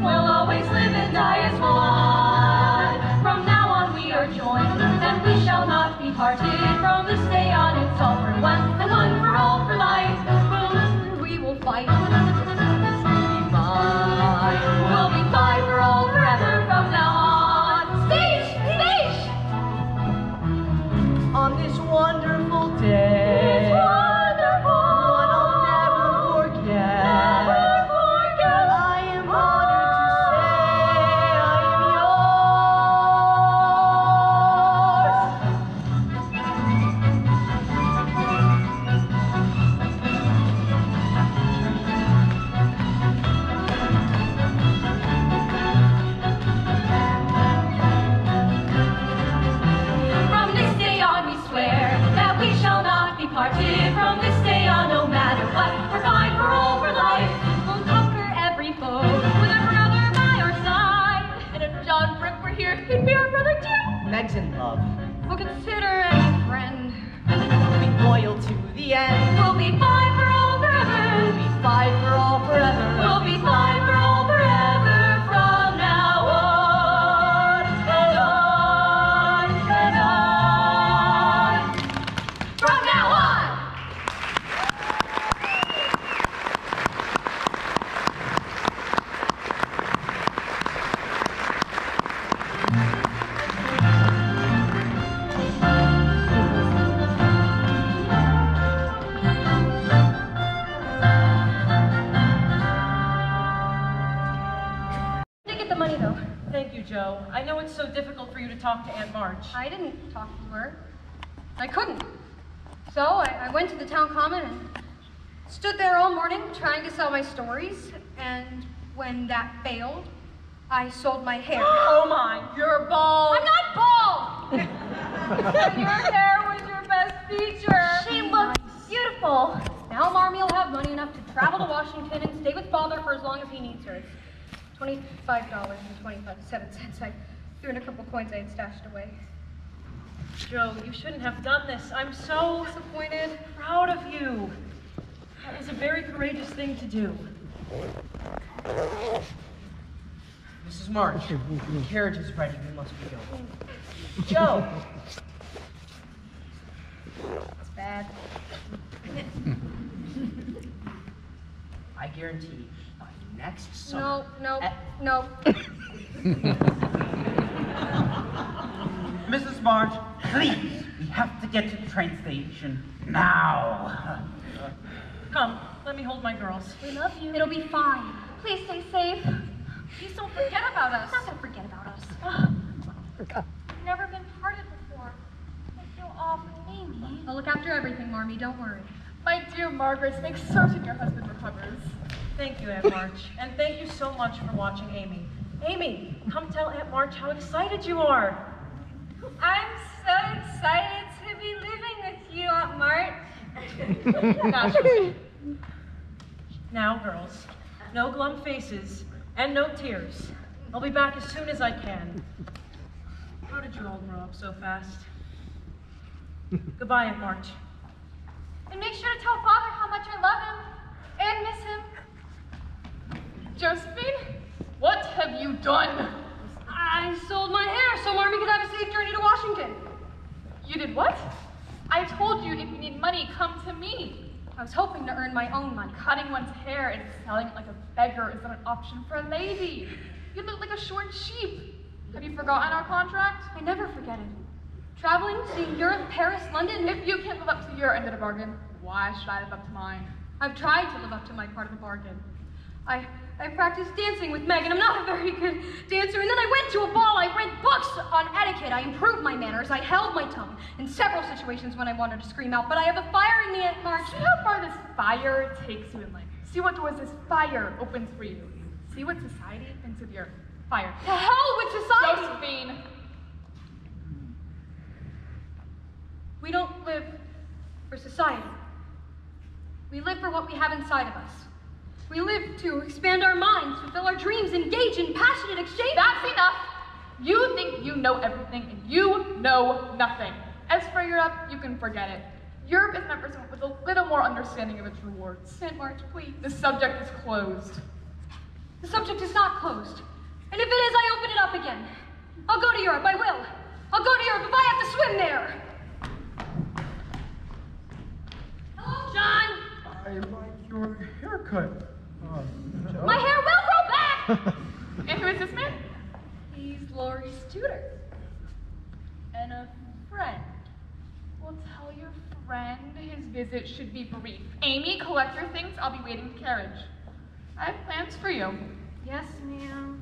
We'll always live and die as one. From now on we are joined, and we shall not be parted. From this day on it's all for one, and one for all for life. We will fight. We'll be fine for all forever from now on. Stage! Stage! On this wonderful day. It's wonderful. One I'll never forget. Never forget. I am honored to say I am From this day on we swear that we shall not be parted. From this day on, no matter what, we're fine for all for life. We'll conquer every foe with our brother by our side. And if John Brooke were here, he'd be our brother too. Meg's in love. We'll consider any friend. We'll be loyal to the end. We'll be fine for all forever. We'll be five for all forever. We'll be fine for all forever from now on and on and on. From now on. Did get the money though. Thank you, Joe. I know it's so difficult for you to talk to Aunt March. I didn't talk to her. I couldn't. So I went to the town common and stood there all morning trying to sell my stories. And when that failed, I sold my hair. Oh my, you're bald. I'm not bald! Your hair was your best feature. She looks beautiful. Now Marmee will have money enough to travel to Washington and stay with Father for as long as he needs her. It's $25.27. I threw in a couple coins I had stashed away. Joe, you shouldn't have done this. I'm so Disappointed. proud of you. That was a very courageous thing to do. Mrs. March, the carriage is ready. We must be going. Joe, It's bad. I guarantee by next summer. No. Mrs. March, please, we have to get to the train station now. come, let me hold my girls. We love you. It'll be fine. Please stay safe. Please don't forget about us. I'm not gonna forget about us. I've never been parted before. I feel awful, Amy. I'll look after everything, Marmee. Don't worry. My dear Margaret, make certain your husband recovers. Thank you, Aunt March. And thank you so much for watching Amy. Amy, come tell Aunt March how excited you are. I'm so excited to be living with you, Aunt March. Now, girls, no glum faces and no tears. I'll be back as soon as I can. How did you all grow up so fast? Goodbye, Aunt March. And make sure to tell Father how much I love him and miss him. Josephine, what have you done? I sold my hair so Marmee could have a safe journey to Washington. You did what? I told you if you need money, come to me. I was hoping to earn my own money. Cutting one's hair and selling it like a beggar is not an option for a lady. You look like a short sheep. Have you forgotten our contract? I never forget it. Traveling, seeing Europe, Paris, London. If you can't live up to your end of the bargain, why should I live up to mine? I've tried to live up to my part of the bargain. I practiced dancing with Meg, and I'm not a very good dancer. And then I went to a ball. I read books on etiquette. I improved my manners. I held my tongue in several situations when I wanted to scream out. But I have a fire in me, Aunt March. See how far this fire takes you in life. See what doors this fire opens for you. See what society opens with your fire. To hell with society! Josephine! We don't live for society. We live for what we have inside of us. We live to expand our minds, fulfill our dreams, engage in passionate exchange. That's enough! You think you know everything, and you know nothing. As for Europe, you can forget it. Europe is meant for someone with a little more understanding of its rewards. Aunt March, please. The subject is closed. The subject is not closed. And if it is, I open it up again. I'll go to Europe, I will. I'll go to Europe if I have to swim there. Hello, John. I like your haircut. Joe? My hair will grow back. And who is this man? He's Laurie's tutor. And a friend. Well, tell your friend his visit should be brief. Amy, collect your things. I'll be waiting the carriage. I have plans for you. Yes, ma'am.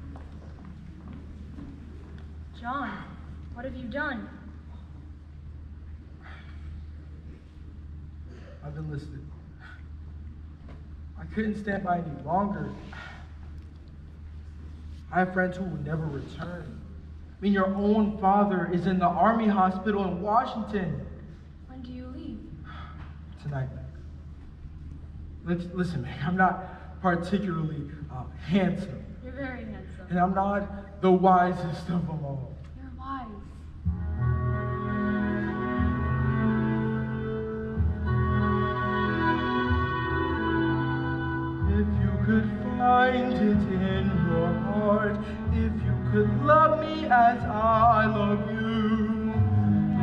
John, what have you done? I've enlisted. I couldn't stand by any longer. I have friends who will never return. I mean, your own father is in the Army hospital in Washington. When do you leave? Tonight, Meg. Listen, Meg, I'm not particularly handsome. You're very handsome. And I'm not the wisest of them all. You're wise. If you could find it in your heart, if you could love me as I love you,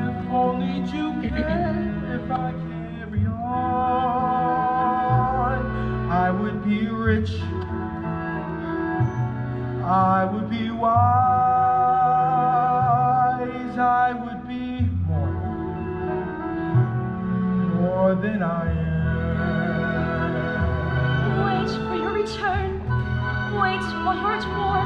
if only you can, if I carry on, I would be rich, I would be wise, I would be more than I am. Wait for your return. Wait 1 or more.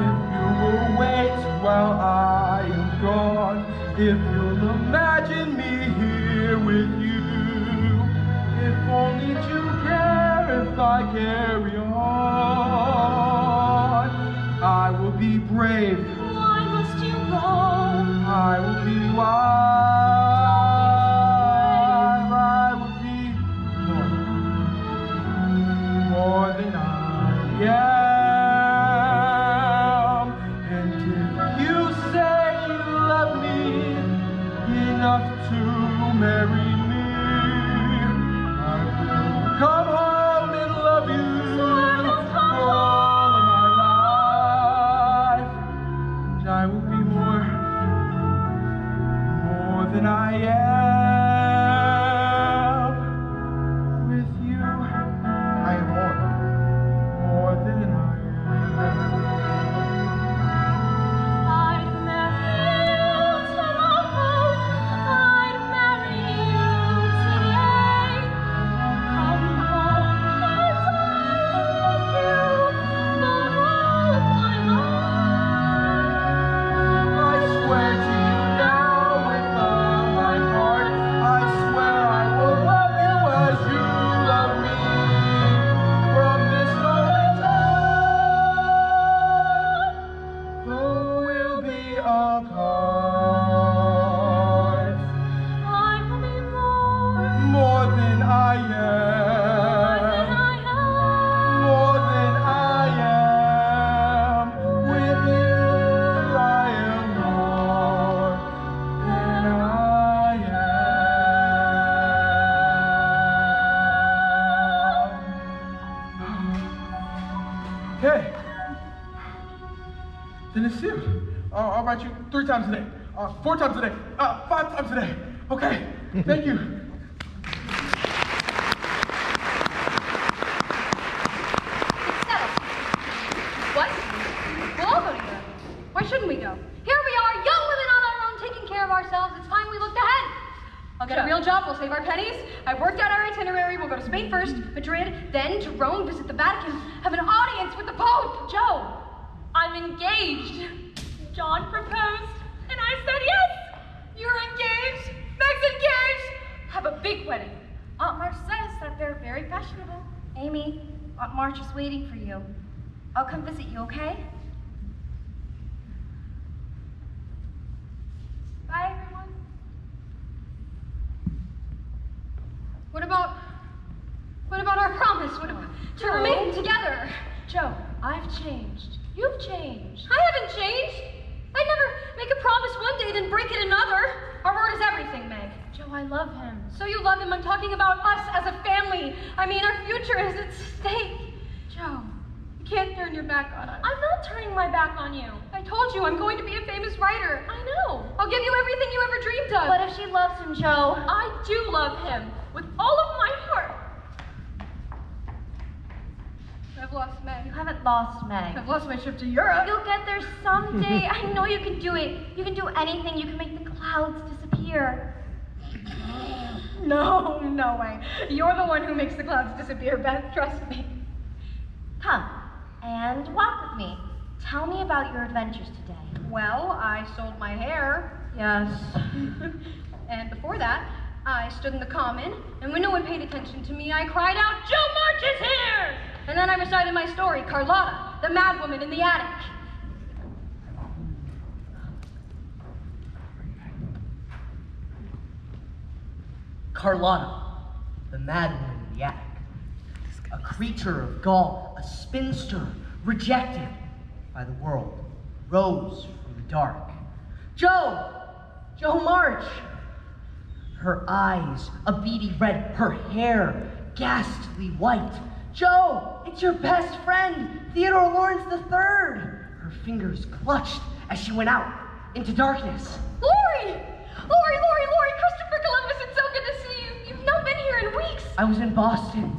If you will wait while I am gone, if you'll imagine me here here with you. If only to care if I carry on. I will be brave. Why must you go? I will be wise. I will be more than I am. And if you say you love me enough to marry me, I will come home and love you for all of my life. And I will be more than I am with you. I am more than I am. I'd marry you tomorrow. I'd marry you today. Come home and I love you for all of my life. I swear to you now with all my heart, I swear I will love you as you love me. From this moment on, though we'll be apart, I will be more than I am. More than I am. With you I am more than I am. Okay. Then it's sealed. I'll write you 3 times a day, 4 times a day, 5 times a day. Okay. Thank you. It's settled. What? We'll all go together. Why shouldn't we go? Here we are, young women on our own, taking care of ourselves. It's time we looked ahead. I'll get a real job, we'll save our pennies. I've worked out our itinerary. We'll go to Spain first, Madrid, then to Rome, visit the Vatican, have an audience with the Pope. Joe, I'm engaged. John proposed, and I said yes. You're engaged? Meg's engaged? Have a big wedding. Aunt March says that they're very fashionable. Amy, Aunt March is waiting for you. I'll come visit you, okay? Bye, everyone. What about our promise? What about to remain together? Joe, I've changed. You've changed. I haven't changed. I'd never make a promise one day, then break it another. Our word is everything, Meg. Joe, I love him. So you love him. I'm talking about us as a family. I mean, our future is at stake. Joe, You can't turn your back on us. I'm not turning my back on you. I told you I'm going to be a famous writer. I know. I'll give you everything you ever dreamed of. But if she loves him, Joe? I do love him with all of my heart. I've lost Meg. You haven't lost Meg. I've lost my trip to Europe. You'll get there someday. I know you can do it. You can do anything. You can make the clouds disappear. No way. You're the one who makes the clouds disappear, Beth. Trust me. Come and walk with me. Tell me about your adventures today. Well, I sold my hair. Yes. And before that, I stood in the common, and when no one paid attention to me, I cried out, "Joe March is here!" And then I recited my story, Carlotta, the mad woman in the attic. Carlotta, the mad woman in the attic. A creature of Gaul, a spinster, rejected by the world, rose from the dark. Joe March! Her eyes, a beady red, her hair, ghastly white. Joe, it's your best friend, Theodore Lawrence III. Her fingers clutched as she went out into darkness. Lori, Christopher Columbus, it's so good to see you. You've not been here in weeks. I was in Boston.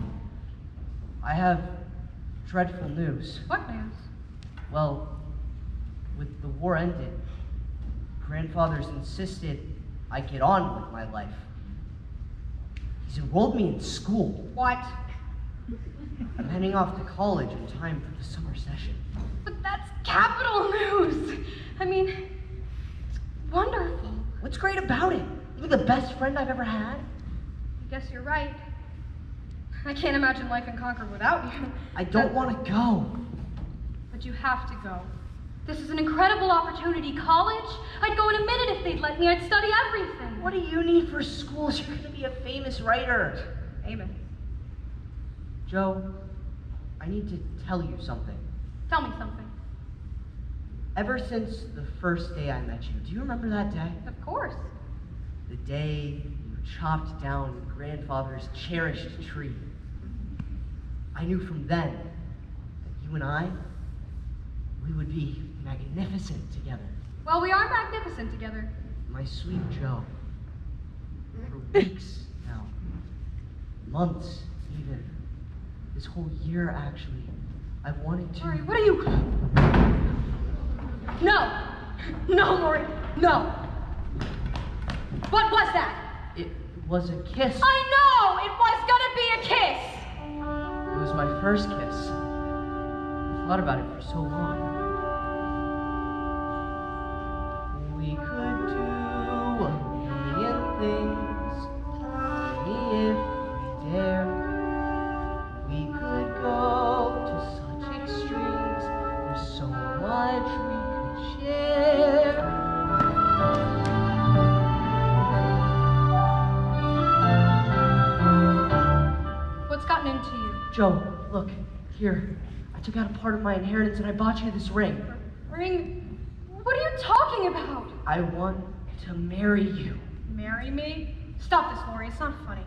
I have dreadful news. What news? Well, with the war ended, grandfather's insisted I get on with my life. He's enrolled me in school. What? I'm heading off to college in time for the summer session. But that's capital news. I mean, it's wonderful. What's great about it? You're the best friend I've ever had. I guess you're right. I can't imagine life in Concord without you. I don't want to go. But you have to go. This is an incredible opportunity. College? I'd go in a minute if they'd let me. I'd study everything. What do you need for school? You're going to be a famous writer. Amen. Joe, I need to tell you something. Tell me something. Ever since the first day I met you, do you remember that day? Of course. The day you chopped down your grandfather's cherished tree. I knew from then that you and I, we would be magnificent together. Well, we are magnificent together. My sweet Joe, for weeks now, months even, this whole year actually, I've wanted to... Lori, what are you... No! No, Lori, no! What was that? It was a kiss. I know! It was gonna be a kiss! It was my first kiss. I thought about it for so long. We could do a million things, only if we dare. We could go to such extremes, there's so much we could share. What's gotten into you? Joe, look, here. I took out a part of my inheritance and I bought you this ring. Ring? What are you talking about? I want to marry you. Marry me? Stop this, Lori. It's not funny.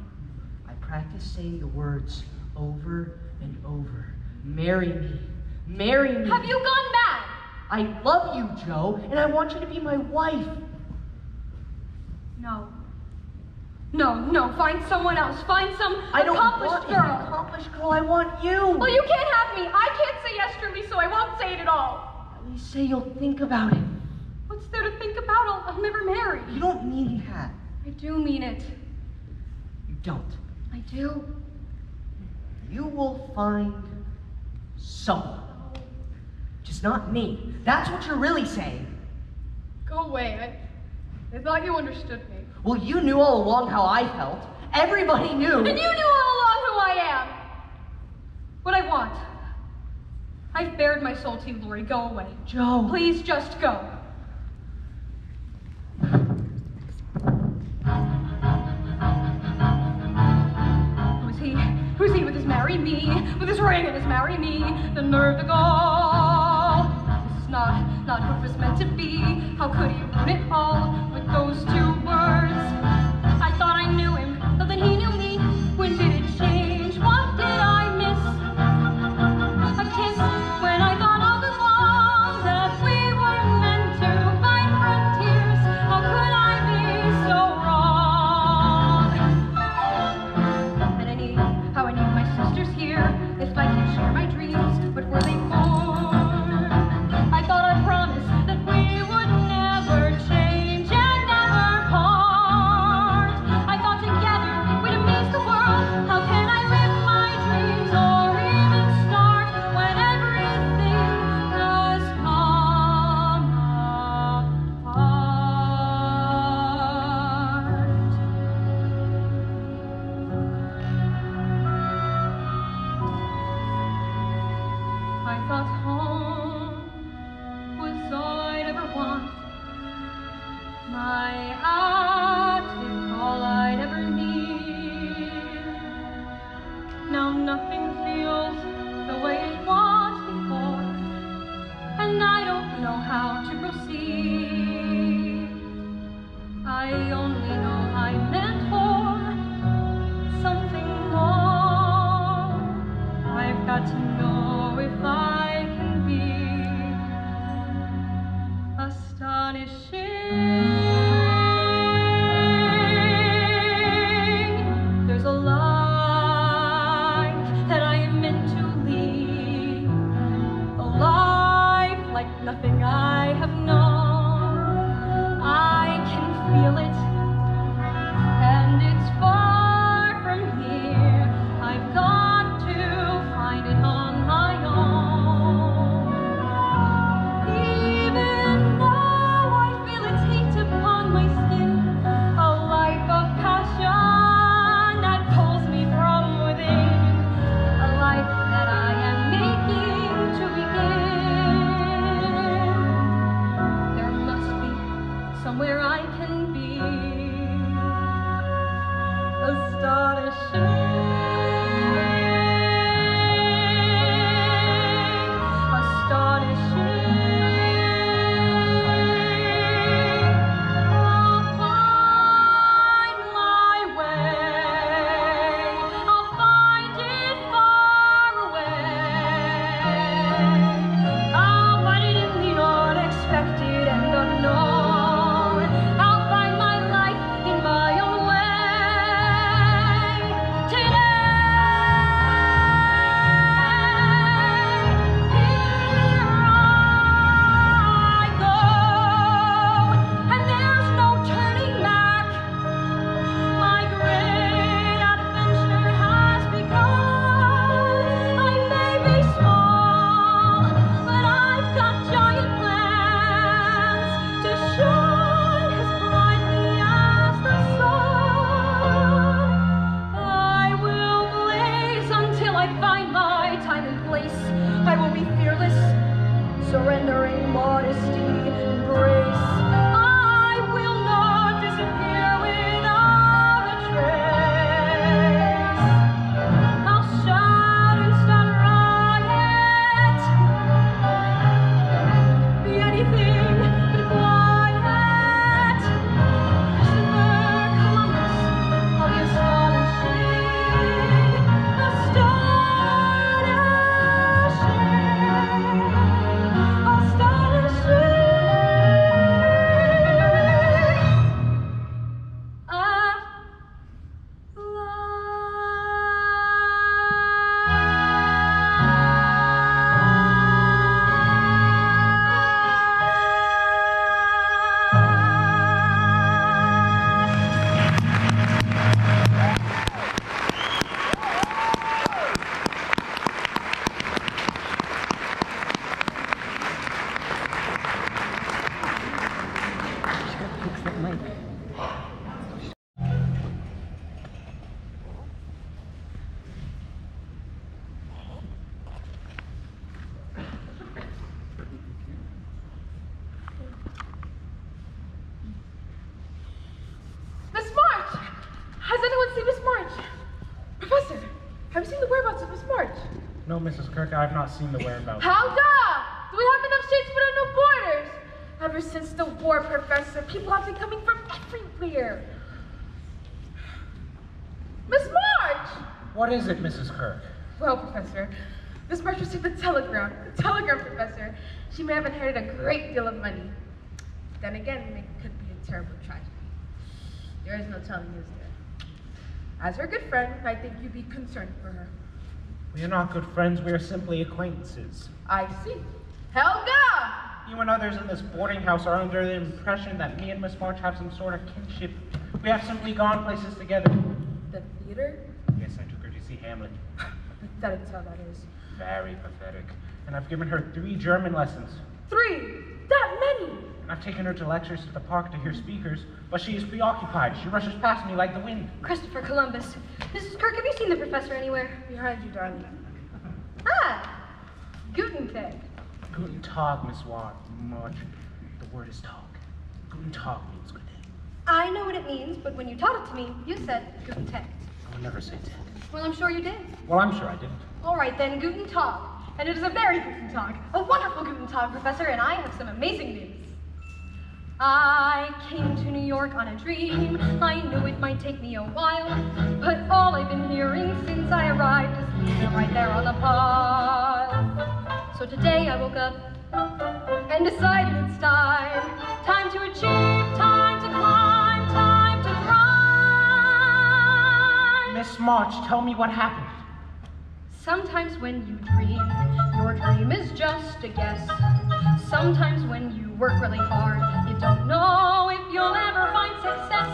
I practice saying the words over and over. Marry me. Marry me. Have you gone mad? I love you, Joe, and I want you to be my wife. No. No, find someone else. Find some I don't accomplished want girl. an accomplished girl. I want you. Well, you can't have me. I can't say yes truly, so I won't say it at all. At least say you'll think about it. What's there to think about? I'll never marry. You don't mean that. I do mean it. You don't. I do. You will find someone. Just not me. That's what you're really saying. Go away. I thought you understood me. Well, you knew all along how I felt. Everybody knew. And you knew all along who I am. What I want. I've bared my soul to you, Lori. Go away. Joe. Please just go. Who's he with his marry me? With his ring and his marry me? The nerve to go. This is not what was meant to be. How could he ruin it all with those 2 words? I thought I knew him, though that he knew me. When did it change? What did I miss? A kiss when I thought all along that we were meant to find frontiers. How could I be so wrong? And I need my sisters here. If I can share my dreams, what were they for? I thought I promised that we would never change and never surrendering modesty and grace. I will not disappear without a trace. I'll shout and start a riot, be anything but quiet. Christopher Columbus, I'll be astonishing, Miss March! Has anyone seen Miss March? Professor, have you seen the whereabouts of Miss March? No, Mrs. Kirk, I have not seen the whereabouts. How da? Do we have enough shades for the new boarders? Ever since the war, Professor, people have been coming from everywhere. Miss March! What is it, Mrs. Kirk? Well, Professor, Miss March received a telegram. A telegram, Professor. She may have inherited a great deal of money. Then again, it could be a terrible tragedy. There is no telling, is there? As her good friend, I think you'd be concerned for her. We are not good friends, we are simply acquaintances. I see. Helga! You and others in this boarding house are under the impression that me and Miss March have some sort of kinship. We have simply gone places together. The theater? Yes, I took her to see Hamlet. Pathetic how that is. Very pathetic. And I've given her 3 German lessons. 3? That many? And I've taken her to lectures at the park to hear speakers, but she is preoccupied. She rushes past me like the wind. Christopher Columbus. Mrs. Kirk, have you seen the professor anywhere? Behind you, darling. Ah! Guten Tag. Guten Tag, Miss March. The word is Tag. Guten Tag means good day. I know what it means, but when you taught it to me, you said Guten Tag. I would never say Tag. Well, I'm sure you did. Well, I'm sure I didn't. All right, then, Guten Tag. And it is a very Guten Tag. A wonderful Guten Tag, Professor, and I have some amazing news. I came to New York on a dream. I knew it might take me a while, but all I've been hearing since I arrived is leaving right there on the pile. So today I woke up and decided it's time. Time to achieve, time to climb, time to thrive. Miss March, tell me what happened. Sometimes when you dream, your dream is just a guess. Sometimes when you work really hard, you don't know if you'll ever find success.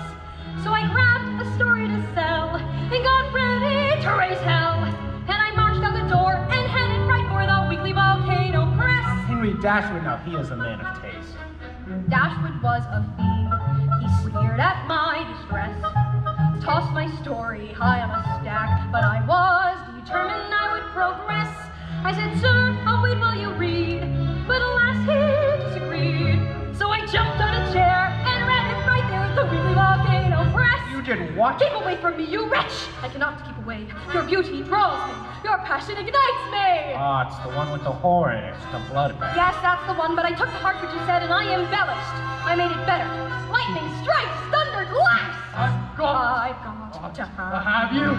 So I grabbed a story to sell and got ready to raise hell. And I marched out the door and headed right for the Weekly Volcano Press. Henry Dashwood, now he is a man of taste. Dashwood was a fiend. He sneered at my distress, tossed my story high on a stack, but I was determined I would progress. I said, sir, I'll wait while you read, but alas, he disagreed. So I jumped on a chair and read it right there at the Weekly Volcano Press. You did what? Keep away from me, you wretch! I cannot keep away. Your beauty draws me. Your passion ignites me. Ah, it's the one with the whore in it. It's the bloodbath. Yes, that's the one, but I took to heart what you said and I embellished. I made it better. Lightning strikes, thunder glass. I've got to have you.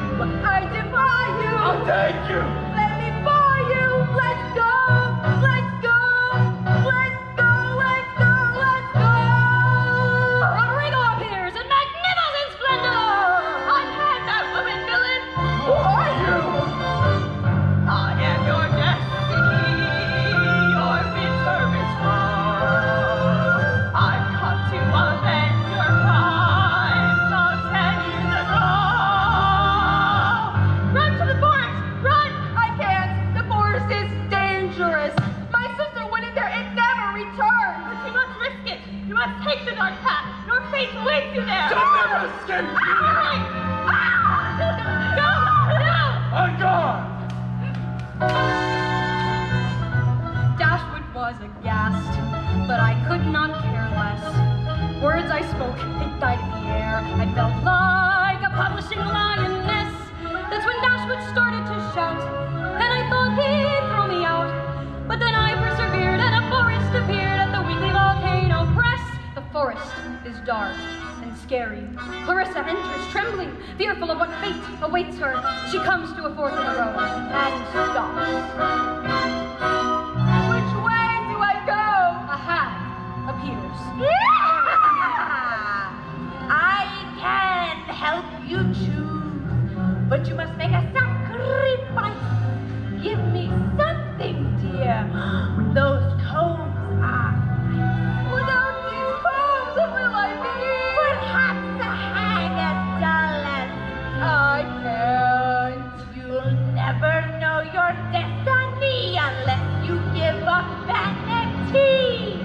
I defy you. I'll take you. Let me buy you. Let's go. Let's go. Let's go. Let's go. Let's go. Rodrigo appears in magnificent splendor. Unhand that woman, villain! Who are you? I am your destiny, your bitter misfortune. I've come to avenge your crimes of 10 years ago. Run to the forest! Run! I can't. The forest is dangerous. My sister went in there and never returned. But you must risk it. You must take the dark path. Your fate awaits you there. You'll never escape me. Hurry! Go! Now! I'm gone. Dashwood was aghast, but I could not care less. Words I spoke ignited the air. I felt like a publishing lioness. That's when Dashwood started to shout, and I thought he'd throw me out. But then I persevered, and a forest appeared at the Weekly Volcano Press. The forest is dark and scary. Clarissa enters trembling, fearful of what fate awaits her. She comes to a fork in the road and stops. Which way do I go? A hag appears. I can help you choose, but you must make a sacrifice. Give me something, dear. Those combs are. Without these combs, what will I be? Perhaps a hag as dull as I can't. you'll never know your destiny unless you give up vanity.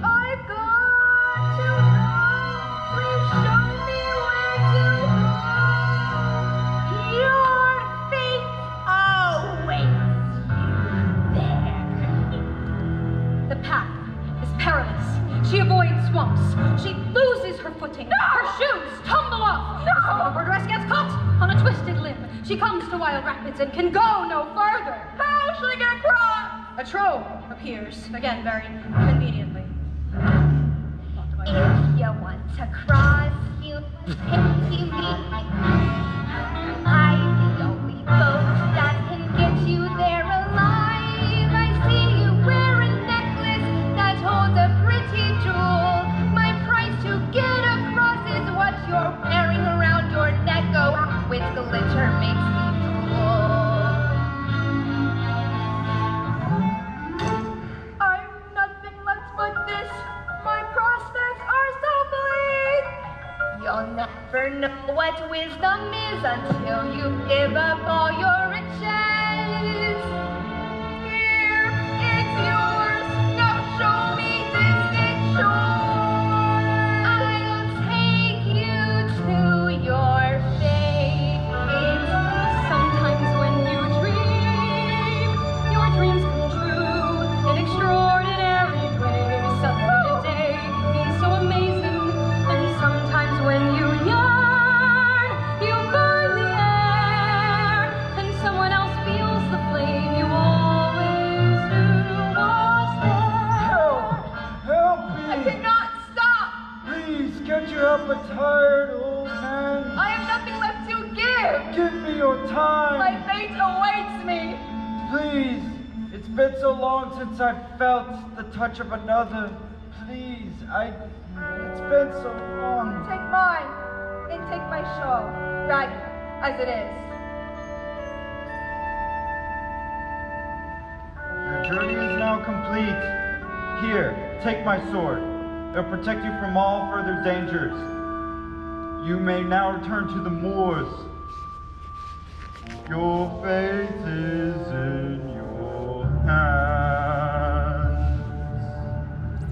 I've got to know. Please show me where to go. Your fate awaits you there. The path is perilous. She avoids swamps. She loses her footing. Her shoes tumble off. The top of her dress gets caught on a twisted limb. She comes to Wild Rapids and can go no further. How shall I get across? A trove appears, again very conveniently. If you want to cross, you pity me. I'm the only boat that can get you there alive. I see you wear a necklace that holds a pretty jewel. My price to get across is what you're wearing around your neck. Oh, with glitter makes me drool. I'm nothing less but this. My prospects are so bleak. You'll never know what wisdom is until you give up all your riches. Here, it's yours. Now show me distant shore. I'll take you to your fate. Sometimes when you dream, your dreams come true in extraordinary ways. Suddenly a day can be so amazing, and sometimes when you yearn, you burn the air, and someone else feels the flame you always knew was there. Help me. I cannot stop. Please get your appetite, old man. I have nothing left to give. Give me your time. My fate awaits me. Please. It's been so long since I felt the touch of another. Please, it's been so long. Take mine and take my shawl, ragged as it is. Your journey is now complete. Here, take my sword. It'll protect you from all further dangers. You may now return to the moors. Your fate is in your hands.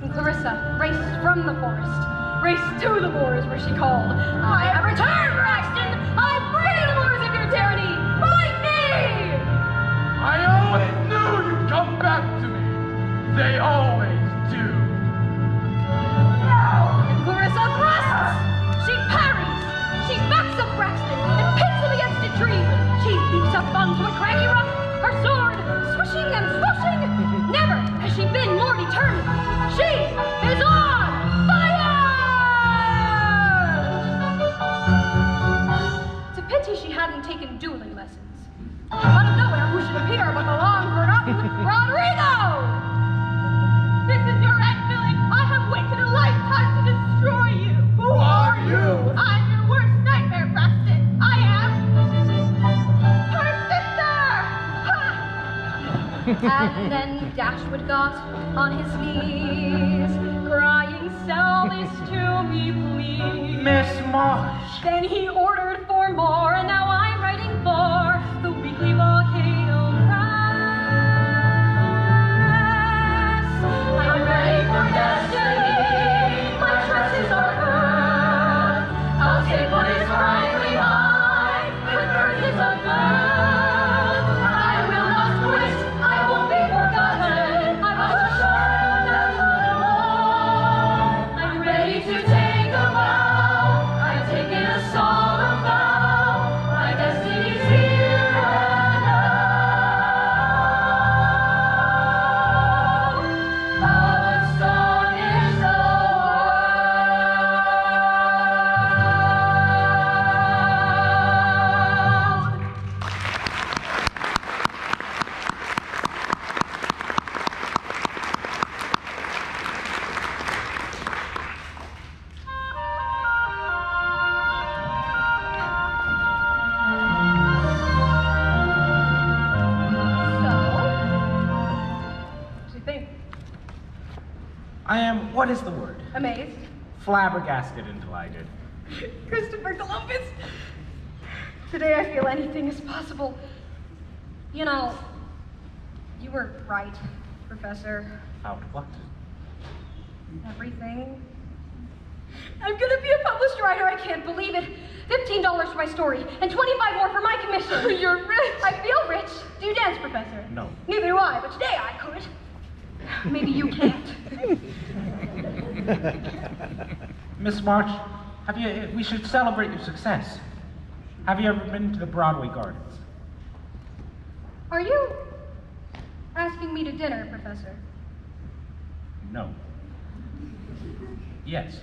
And Clarissa raced from the forest, raced to the moors where she called, I have returned, Braxton! I free the moors of your tyranny! Fight me! I always knew you'd come back to me. They always do. And Clarissa thrusts! She parries! She backs even taken dueling lessons. Out of nowhere, who should appear but the long-forgotten Rodrigo! This is your end, villain! I have waited a lifetime to destroy you! Who are you? I'm your worst nightmare, Braxton! I am... her sister! Ha! And then Dashwood got on his knees, crying, "Sell this to me, please." Miss March! Then he ordered for more, and now I'm writing for the Weekly Volcano Press. I'm ready for destiny. My tresses are good. I'll take what is rightly mine with curses of good. I will not quit. I won't be forgotten. I must shine as alone. I'm ready to take a vow. I've taken a solemn vow. My destiny's here and now. I'll astonish the world. What do you think? I am, what is the word? Amazed? Flabbergasted and delighted. Christopher Columbus! Today I feel anything is possible. You know, you were right, Professor. Out what? Everything. I'm gonna be a published writer, I can't believe it. $15 for my story, and 25 more for my commission. You're rich. I feel rich. Do you dance, Professor? No. Neither do I, but today I could. Maybe you can't. Miss March, we should celebrate your success. Have you ever been to the Broadway Gardens? Are you asking me to dinner, Professor? No. Yes.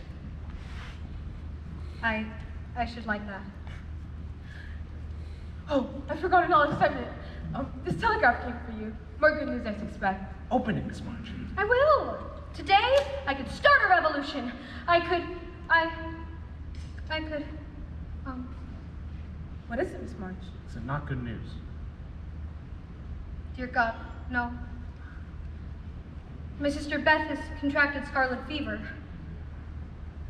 I should like that. Oh, I forgot another excitement. This telegraph came for you. More good news, I suspect. Open it, Miss March. I will. Today, I could start a revolution. I could, What is it, Miss March? Is it not good news? dear God, no. My sister Beth has contracted scarlet fever.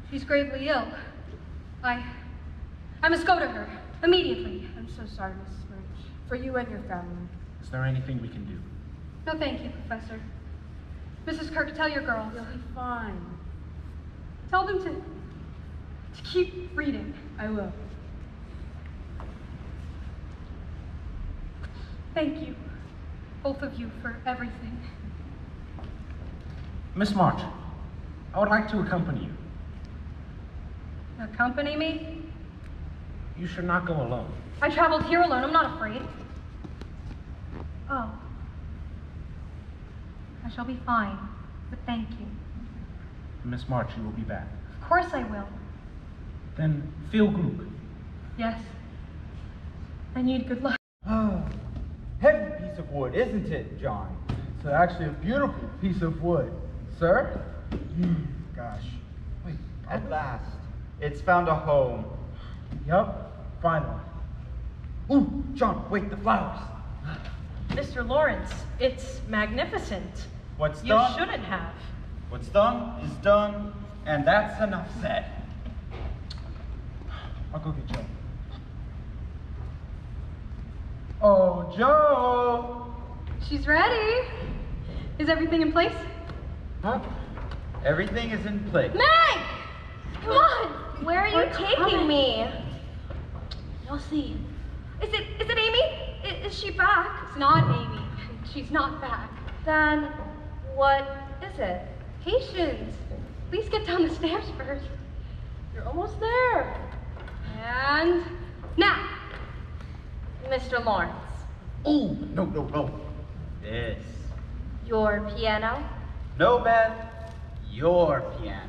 She's gravely ill. I must go to her, immediately. I'm so sorry, Mrs. March. For you and your family. Is there anything we can do? No, thank you, Professor. Mrs. Kirk, tell your girls. You'll be fine. Tell them to keep reading. I will. Thank you, both of you, for everything. Miss March, I would like to accompany you. Accompany me? You should not go alone. I traveled here alone. I'm not afraid. Oh. I shall be fine, but thank you. Miss March, you will be back. Of course I will. Then, viel Glück. Yes. I need good luck. Heavy piece of wood, isn't it, John? It's actually a beautiful piece of wood. Sir? Gosh. Wait, At last, it's found a home. Yup, finally. Ooh, John, wait, the flowers. Mr. Lawrence, it's magnificent. What's You done? shouldn't have. What's done is done, and that's enough said. I'll go get Joe. Oh, Joe! She's ready. Is everything in place? Huh? Everything is in place. Meg! Come on! Where are you taking me? You'll see. Is it Amy? Is she back? It's not Amy. She's not back. Then, what is it? Patience. Please get down the stairs first. You're almost there. And now. Mr. Lawrence, Ooh, no. This. your piano? No, Beth, your piano.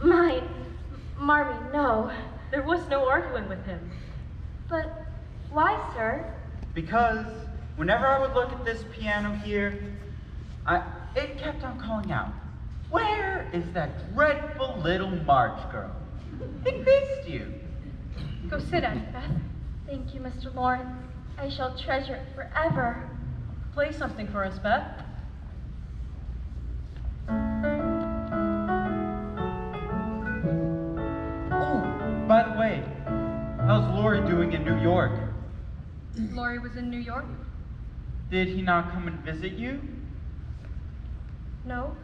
Mine. Marmy, no. There was no arguing with him. But Why, sir? Because whenever I would look at this piano here, it kept on calling out, "Where is that dreadful little March girl? It missed you." Go sit, Aunt Beth. Thank you, Mr. Lawrence. I shall treasure it forever. Play something for us, Beth. Oh, by the way, how's Laurie doing in New York? Laurie was in New York? Did he not come and visit you? No.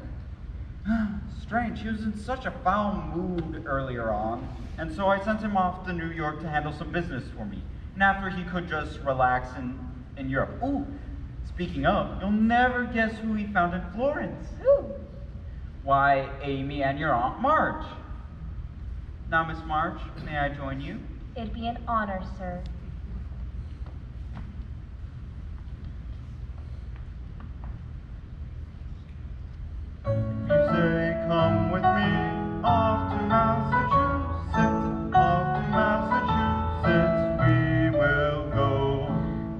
Strange, he was in such a foul mood earlier on, and so I sent him off to New York to handle some business for me. And after he could just relax in Europe. Ooh, speaking of, you'll never guess who he found in Florence. Who? Why, Amy and your Aunt March. Now, Miss March, may I join you? It'd be an honor, sir. If you say, "Come with me off to Massachusetts, we will go."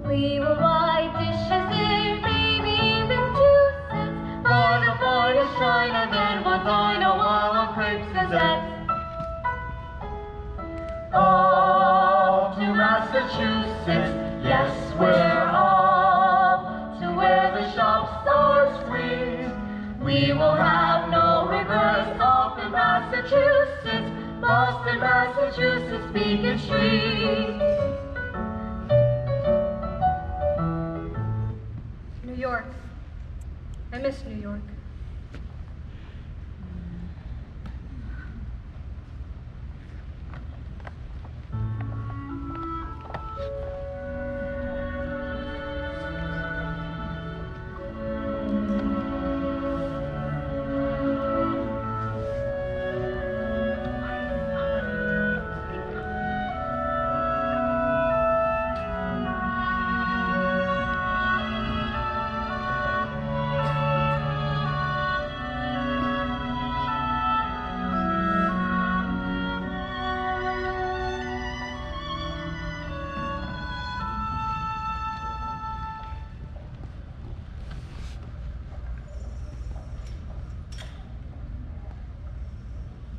We will buy dishes there, maybe even 2 cents. Buy the finest china, then we'll dine a while on crepes Suzette. Off to Massachusetts, yes, we're off to where the shops are free. We will have no regrets off in Massachusetts, Boston, Massachusetts, Beacon Street. New York. I miss New York.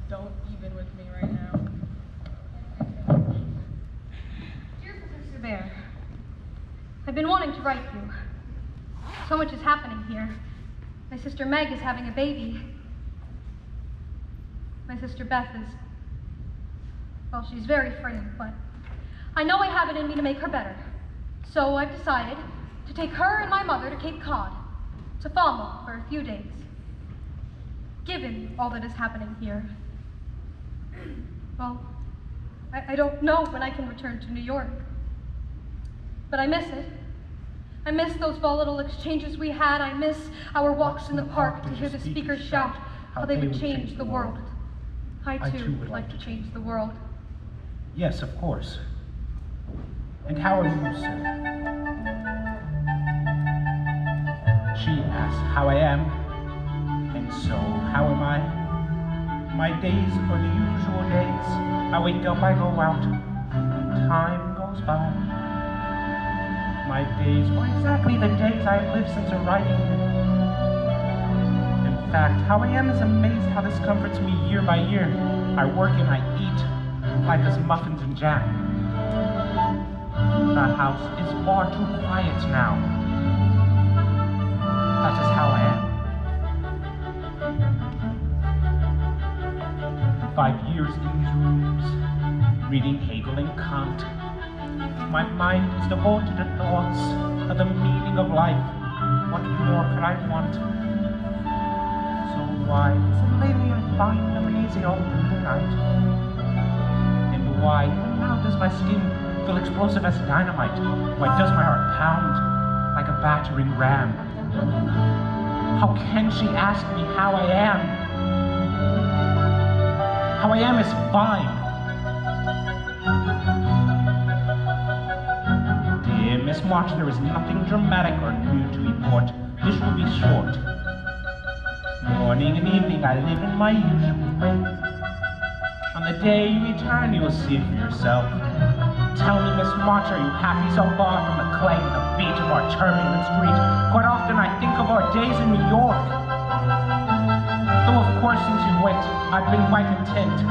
Don't even with me right now. Dear Professor Bear, I've been wanting to write you. So much is happening here. My sister Meg is having a baby. My sister Beth is, well, she's very frail, but I know I have it in me to make her better. So I've decided to take her and my mother to Cape Cod, to Falmouth for a few days. Given all that is happening here, well, I don't know when I can return to New York. But I miss it. I miss those volatile exchanges we had. I miss our walks in the park to hear the speakers shout how they would change the world. I too would like to change the world. Yes, of course. And how are you, sir? She asks how I am, and so how am I? My days are the usual days. I wake up, I go out, and time goes by. My days are exactly the days I have lived since arriving here. In fact, how I am is amazed how this comforts me year by year. I work and I eat. Life is muffins and jam. The house is far too quiet now. That is how I am. 5 years in these rooms, reading Hegel and Kant. My mind is devoted to thoughts of the meaning of life. What more could I want? So why does it lay me and find amazing all through the night? And why now does my skin feel explosive as dynamite? Why does my heart pound like a battering ram? How can she ask me how I am? How I am is fine. Dear Miss March, there is nothing dramatic or new to report. This will be short. Morning and evening I live in my usual way. On the day you return, you will see for yourself. Tell me, Miss March, are you happy so far from the clang and the beat of our turbulent street? Quite often I think of our days in New York. Though of course since you went, I've been quite content.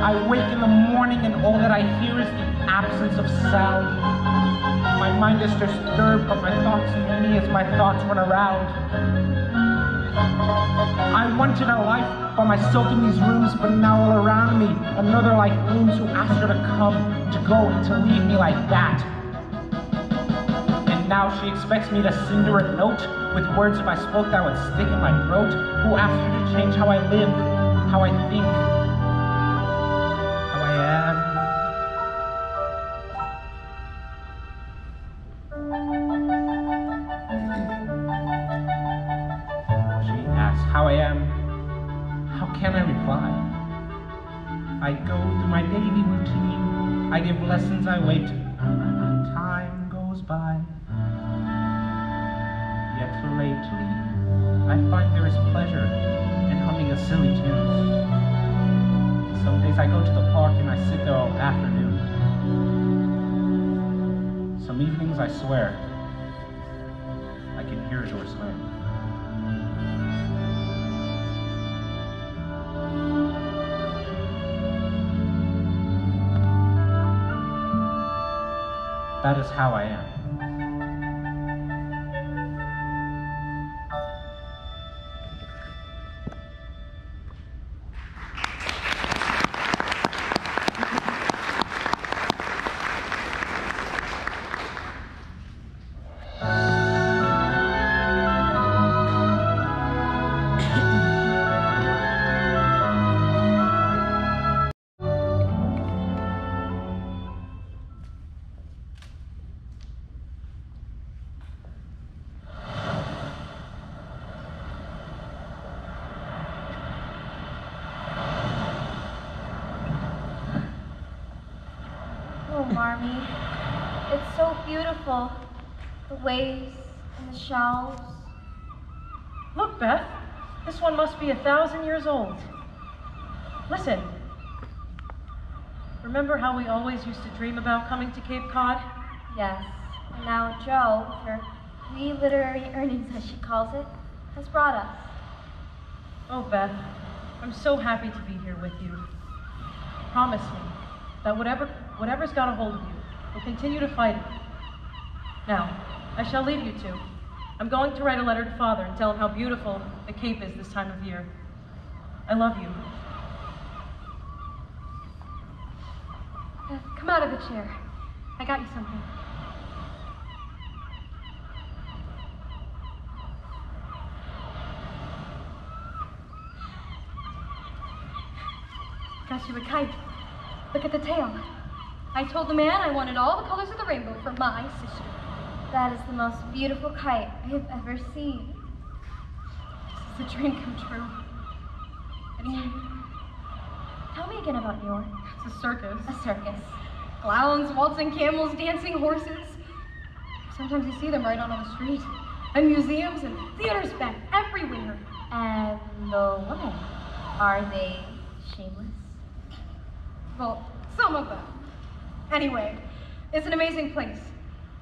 I wake in the morning and all that I hear is the absence of sound. My mind is disturbed, but my thoughts in me as my thoughts run around. I wanted a life by myself in these rooms, but now all around me, another life looms who asks her to come, to go, and to leave me like that. And now she expects me to send her a note with words if I spoke that would stick in my throat. Who asks her to change how I live, how I think, how I am. How I am, how can I reply? I go through my daily routine, I give lessons, I wait, time goes by. Yet lately, I find there is pleasure in humming a silly tune. Some days I go to the park and I sit there all afternoon. Some evenings I swear, I can hear a door slam. That is how I am. Marmee. It's so beautiful. The waves and the shells. Look, Beth. This one must be 1,000 years old. Listen. Remember how we always used to dream about coming to Cape Cod? Yes. And now Jo, with her wee literary earnings, as she calls it, has brought us. Oh, Beth. I'm so happy to be here with you. Promise me that whatever's got a hold of you, we'll continue to fight it. Now, I shall leave you two. I'm going to write a letter to Father and tell him how beautiful the Cape is this time of year. I love you. Come out of the chair. I got you something. Got you a kite. Look at the tail. I told the man I wanted all the colors of the rainbow for my sister. That is the most beautiful kite I have ever seen. This is a dream come true. Tell me again about New York. It's a circus. A circus. Clowns, waltzing camels, dancing horses. Sometimes you see them right on the street. And museums and theaters back everywhere. And the women, are they shameless? Well, some of them. Anyway, it's an amazing place.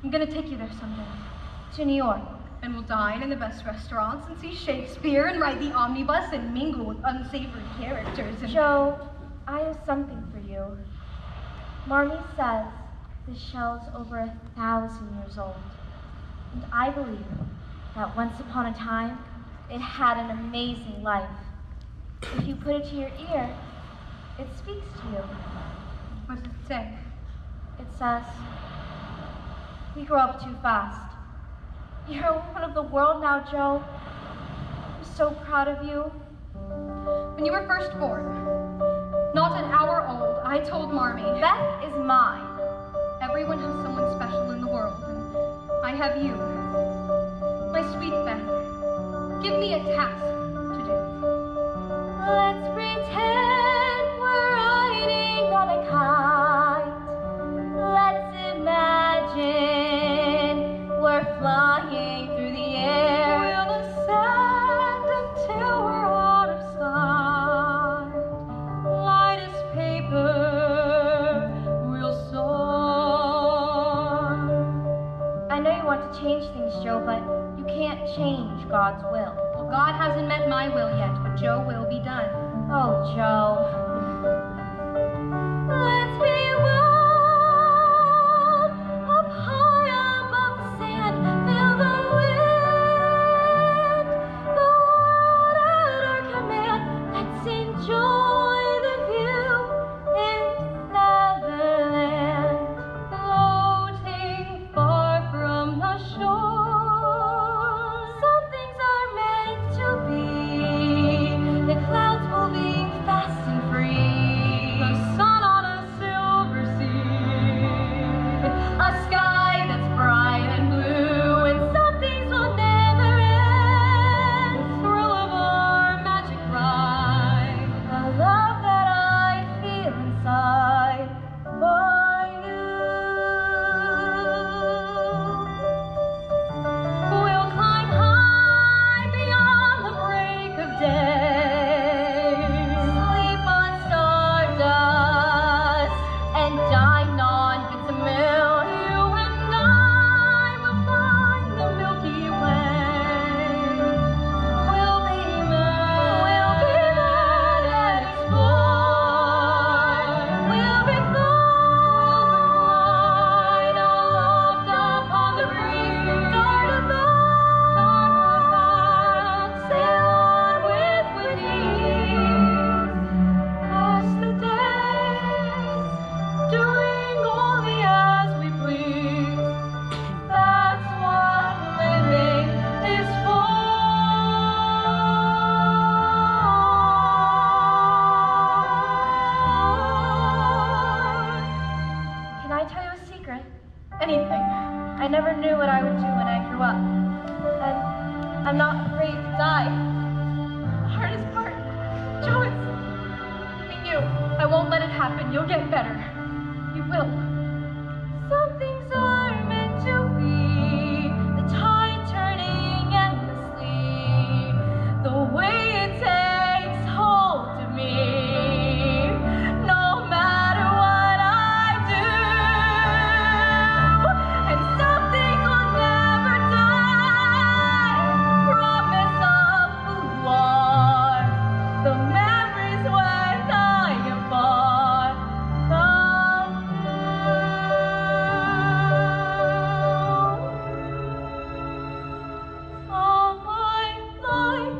I'm gonna take you there someday. To New York. And we'll dine in the best restaurants and see Shakespeare and ride the omnibus and mingle with unsavory characters and... Jo, I have something for you. Marmee says this shell's over 1,000 years old. And I believe that once upon a time, it had an amazing life. If you put it to your ear, it speaks to you. What does it say? It says, we grow up too fast. You're a woman of the world now, Jo. I'm so proud of you. When you were first born, not an hour old, I told Marmee, Beth is mine. Everyone has someone special in the world, and I have you. My sweet Beth, give me a task to do. Let's pretend we're riding on a kite. Let's imagine we're flying through the air. We'll ascend until we're out of sight. Light as paper, Joe, but you can't change God's will. Well, God hasn't met my will yet, but Joe will be done. Oh, Joe. Let's be wild, up high above the sand. Feel the wind, the world at our command. Let's enjoy the view in Neverland, floating far from the shore. Some things are meant to be. The clouds moving fast and free. The sun on a silver sea. A sky that's bright and blue. And some things will never end. The thrill of our magic ride. The love that I feel inside for you. We'll climb high beyond the break of day. Sleep on stardust and dine on bits of milk. You and I will find the Milky Way. We'll be mad and explore. We'll be flying aloft upon the breeze. Dart about, sail on with ease. Pass the days, doing only as we please. That's what living is for. Can I tell you a secret? Anything. I never knew what I would do when I grew up. And I'm not afraid to die. The hardest part, Joe, is being you. I won't let it happen. You'll get better. You will. Some things are meant to be. The tide turning endlessly. The way it takes hold of me. No matter what I do. And some things will never die. Promise of who you are. The memories when I am far from you. All my life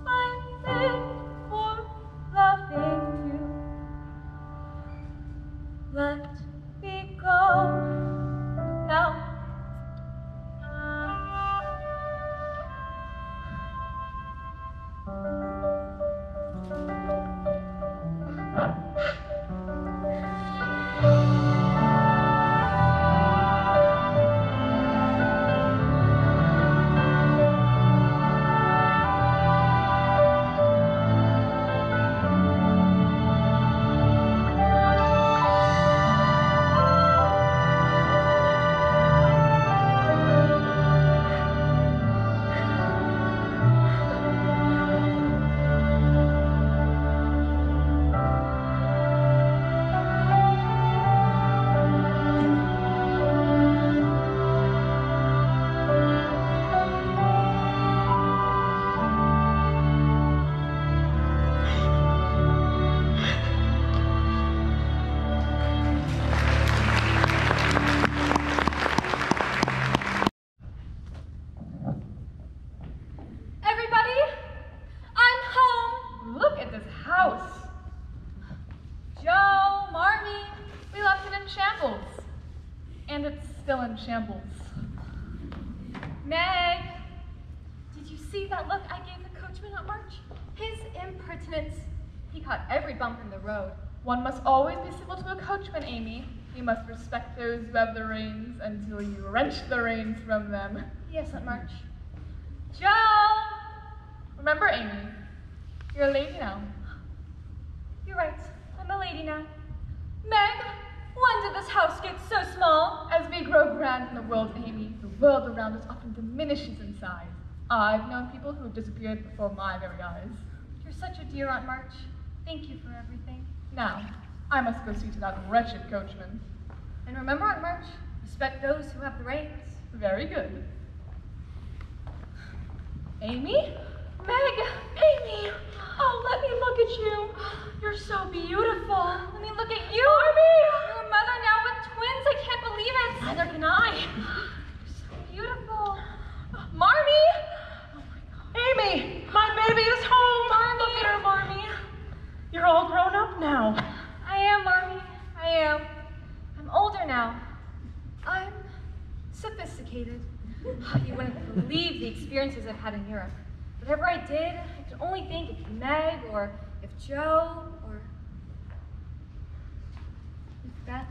I've lived for loving you. Let me go now. Everybody, I'm home. Look at this house. Joe, Marmy, we left it in shambles. And it's still in shambles. Meg, did you see that look I gave the coachman at March? His impertinence. He caught every bump in the road. One must always be civil to a coachman, Amy. You must respect those who have the reins until you wrench the reins from them. Yes, Aunt March. Joe! Remember, Amy, you're a lady now. You're right. I'm a lady now. Meg, when did this house get so small? As we grow grand in the world, Amy, the world around us often diminishes in size. I've known people who disappeared before my very eyes. You're such a dear, Aunt March. Thank you for everything. Now, I must go see to that wretched coachman. And remember, Aunt March, respect those who have the reins. Very good. Amy? Meg! Amy! Oh, let me look at you. You're so beautiful. Let me look at you. Army! You're a mother now with twins. I can't believe it. Neither can I. You're so beautiful. Marmee! Oh my God. Amy, my baby is home. Look at her, Marmee. You're all grown up now. I am, Marmee. I am. I'm older now. I'm sophisticated. You wouldn't believe the experiences I've had in Europe. Whatever I did, I could only think if Meg or if Joe or if Beth.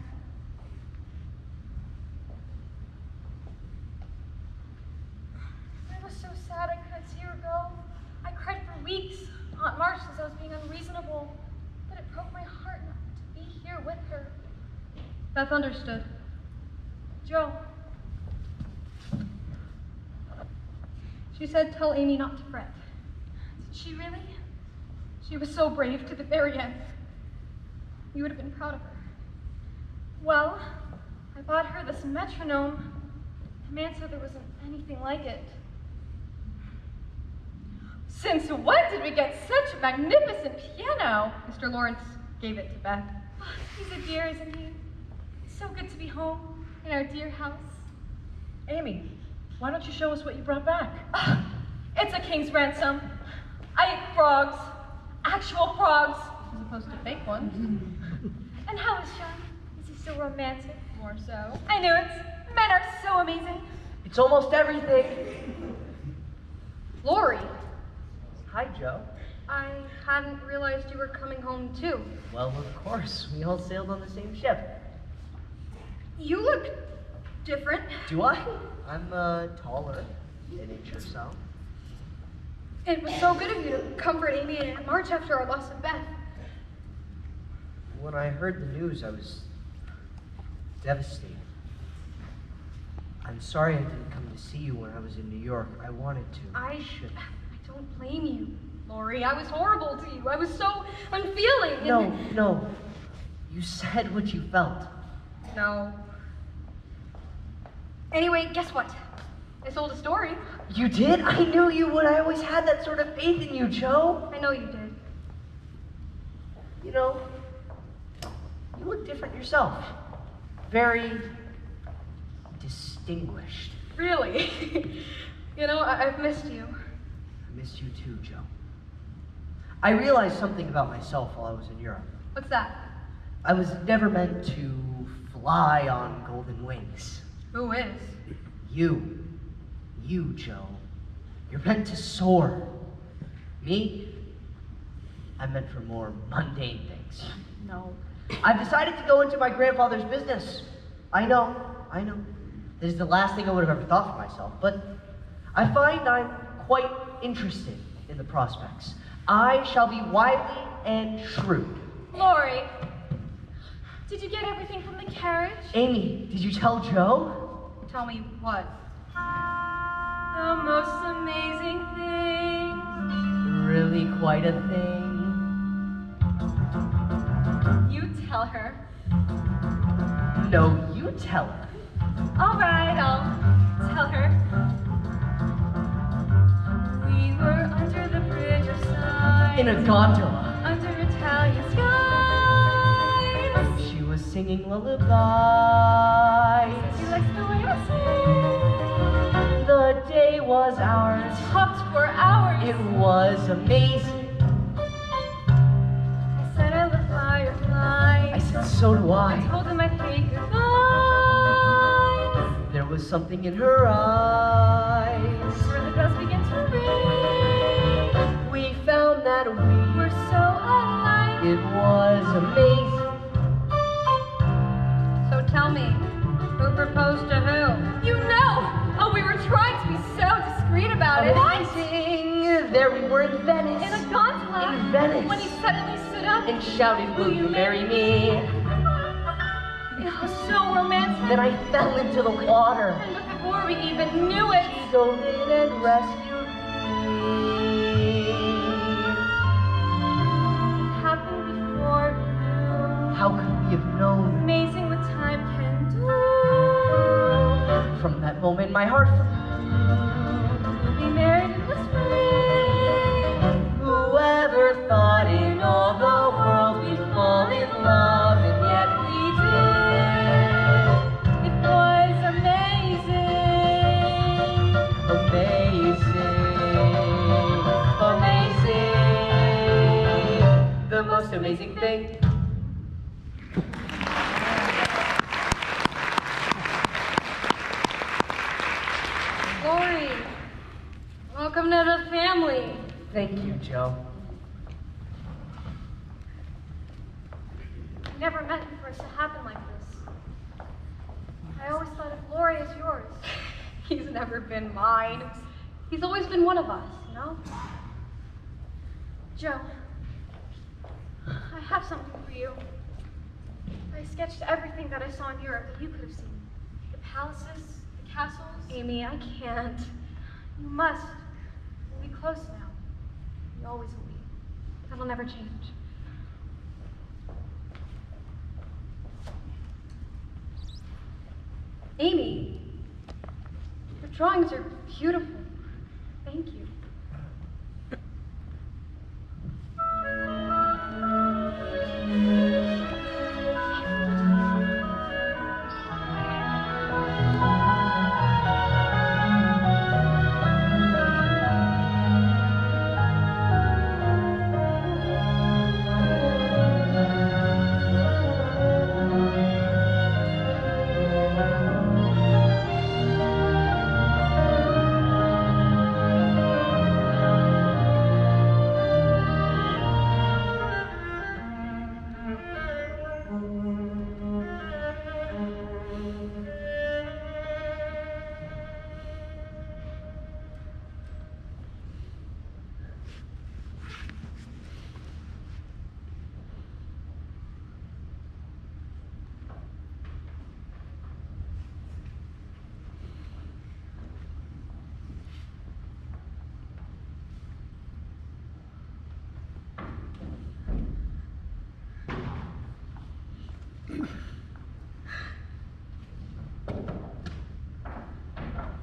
I was so sad I couldn't see her go. I cried for weeks. Aunt March says I was being unreasonable, but it broke my heart not to be here with her. Beth understood. Joe. She said, tell Amy not to fret. Did she really? She was so brave to the very end. You would have been proud of her. Well, I bought her this metronome. The man said there wasn't anything like it. Since when did we get such a magnificent piano? Mr. Lawrence gave it to Beth. Oh, he's a dear, isn't he? It's so good to be home in our dear house. Amy, why don't you show us what you brought back? It's a king's ransom. I ate frogs. Actual frogs. As opposed to fake ones. And how is Sean? Is he still romantic? More so. I knew it. Men are so amazing. It's almost everything. Lori, Hi, Joe. I hadn't realized you were coming home too. Well, of course. We all sailed on the same ship. You look different. Do I? I'm taller, an inch or so. It was so good of you to comfort Amy and Aunt March after our loss of Beth. When I heard the news, I was devastated. I'm sorry I didn't come to see you when I was in New York. I wanted to. I don't blame you, Lori. I was horrible to you. I was so unfeeling. No. You said what you felt. No. Anyway, guess what? I sold a story. You did? I knew you would. I always had that sort of faith in you, Joe. I know you did. You know, you look different yourself. Very distinguished. Really? You know, I've missed you. I missed you too, Joe. I realized something about myself while I was in Europe. What's that? I was never meant to fly on golden wings. Who is? You, Joe. You're meant to soar. Me? I'm meant for more mundane things. No. I've decided to go into my grandfather's business. I know. This is the last thing I would have ever thought for myself, but I find I'm quite interested in the prospects. I shall be wily and shrewd. Lori, did you get everything from the carriage? Amy, did you tell Joe? Tell me what? The most amazing thing. Really quite a thing. You tell her. No, you tell her. All right, I'll tell her. We were under the bridge of sighs. In a gondola. Under Italian skies. She was singing lullabies. She likes the way I sing. The day was ours. Talked for hours. It was amazing. I said I love fireflies. I said, so do I I. told him I'd say goodbye. There was something in her eyes. Where the bells began to ring. We found that We're so alike. it was amazing. So tell me, who proposed to who? You know! Oh, we were trying to be so discreet about it. Amazing. There we were in Venice. In a gondola. In Venice. When he suddenly stood up. And shouted, will you marry me? It was so romantic. Then I fell into the water. And before we even knew it. She dove in and rescued me. It happened before you. How could we have known? Amazing what time can do. from that moment, my heart We'll be married in the spring. Whoever thought in all the world we'd fall in love, and yet we did. It was amazing. Amazing. The most amazing thing. Lori, welcome to the family. Thank you, Joe. I never meant for it to happen like this. I always thought if Lori is yours. He's never been mine. He's always been one of us, you know? Joe, I have something for you. I sketched everything that I saw in Europe that you could have seen. The palaces, the castles. Amy, I can't. You must. We'll be close now. We always will be. That'll never change. Amy, your drawings are beautiful. Thank you.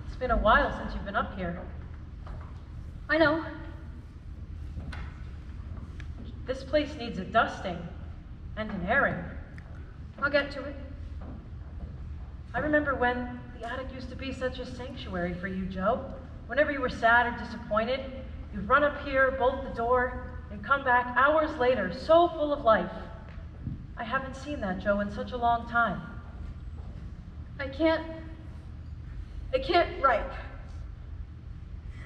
It's been a while since you've been up here. I know. This place needs a dusting and an airing. I'll get to it. I remember when the attic used to be such a sanctuary for you, Joe. Whenever you were sad or disappointed, you'd run up here, bolt the door, and come back hours later, so full of life. I haven't seen that, Joe, in such a long time. I can't write.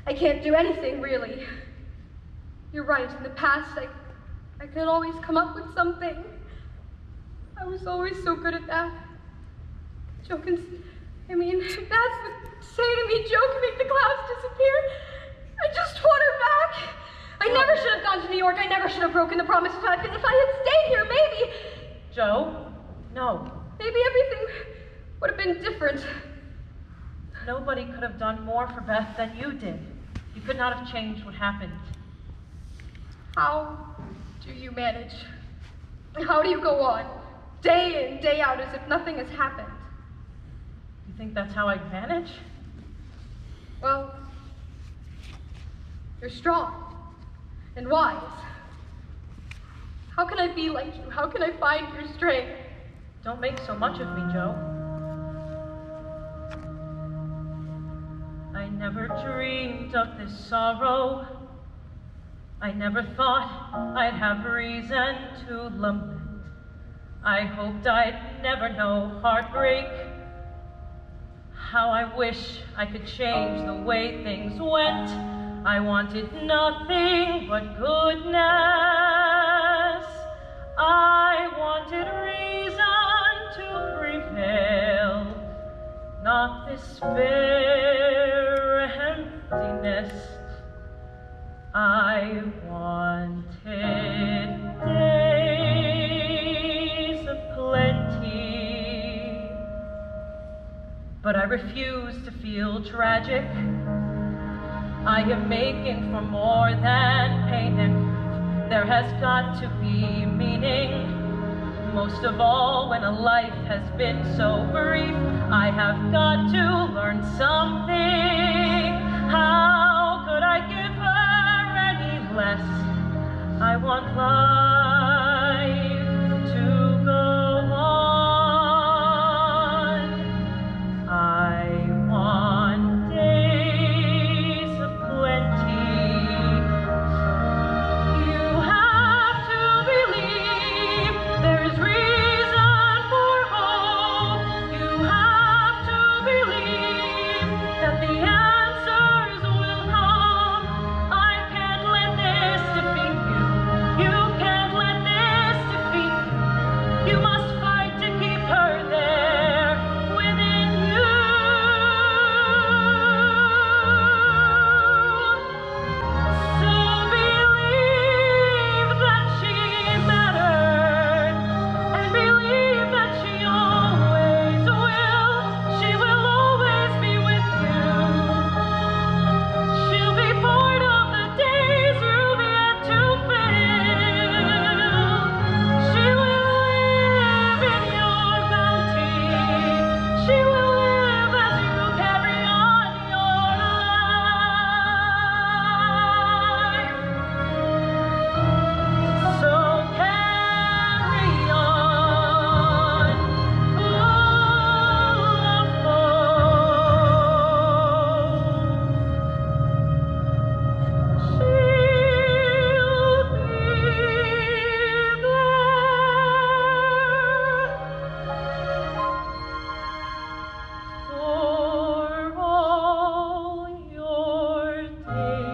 I can't do anything, really. You're right, in the past, I could always come up with something. I was always so good at that. Joe can, Dad would say to me, Joe can make the clouds disappear. I just want her back. I never should have gone to New York. I never should have broken the promise. If I had stayed here, maybe. Joe, no. Maybe everything would have been different. Nobody could have done more for Beth than you did. You could not have changed what happened. How do you manage? How do you go on, day in, day out, as if nothing has happened? You think that's how I manage? Well, you're strong and wise. How can I be like you? How can I find your strength? Don't make so much of me, Joe. I never dreamed of this sorrow. I never thought I'd have reason to lament. I hoped I'd never know heartbreak. How I wish I could change the way things went. I wanted nothing but goodness. I wanted reason to prevail, not despair, emptiness. I wanted days of plenty, but I refuse to feel tragic. I am making for more than pain, and there has got to be meaning. Most of all, when a life has been so brief, I have got to learn something. How could I give her any less? I want life to go on. I want days of plenty. You have to believe there is reason for hope. You have to believe that the answers will come. I can't let this defeat you. You can't let this defeat you. You must fight to keep her there within you. So believe that she mattered, and believe that she always will. She will always be with you. She'll be part of the days you've yet to fill. She will live in your bounty. She will live as you carry on your life. So carry on, full of hope. She'll be there for all your days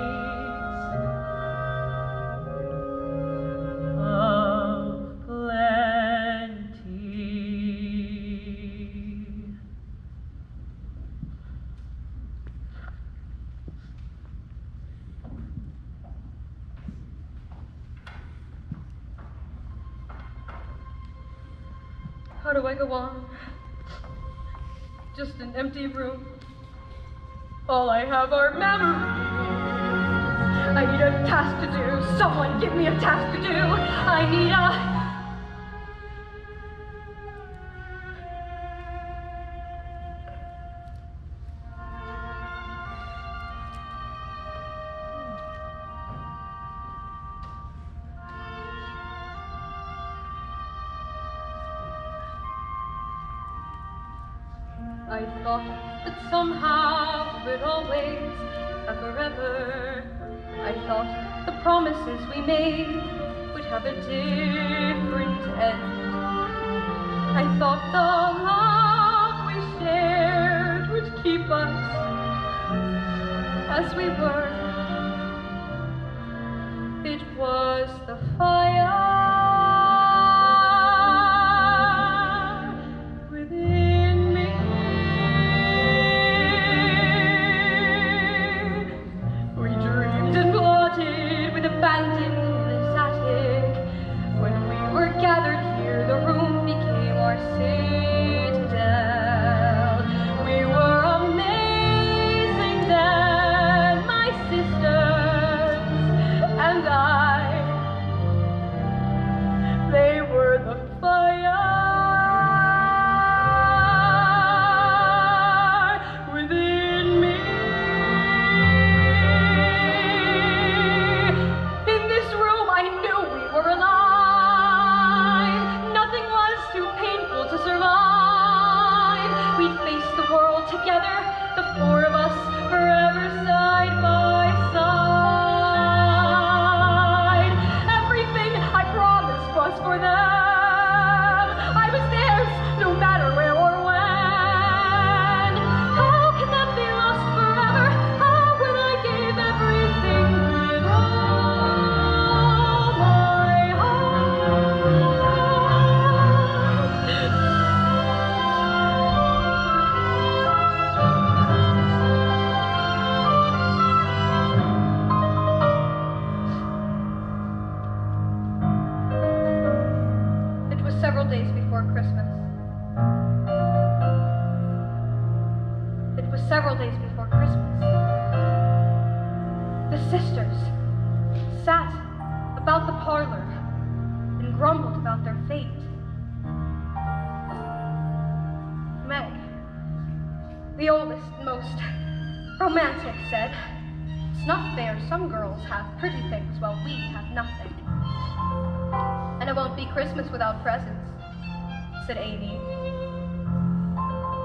of plenty. How do I go on? Just an empty room. All I have are memories. I need a task to do. Someone give me a task to do. I need a... I thought that somehow we'd always and forever. I thought the promises we made would have a different end. I thought the love we shared would keep us as we were. It was the fire within me. We dreamed and plotted with abandon in this attic. When we were gathered here, the room became our citadel. We were amazing then, my sisters and I. They were the fire within me. In this room, I knew we were alive. Nothing was too painful to survive. We'd face the world together, the four of us, forever side by side. Everything I promised was for them. I was theirs, no matter where or when. How can that be lost forever? How when I gave everything with all my It was several days before Christmas. It was several days before Christmas. The sisters sat about the parlor and grumbled about their fate. The oldest, most romantic said, "It's not fair. Some girls have pretty things while we have nothing." "And it won't be Christmas without presents," said Amy,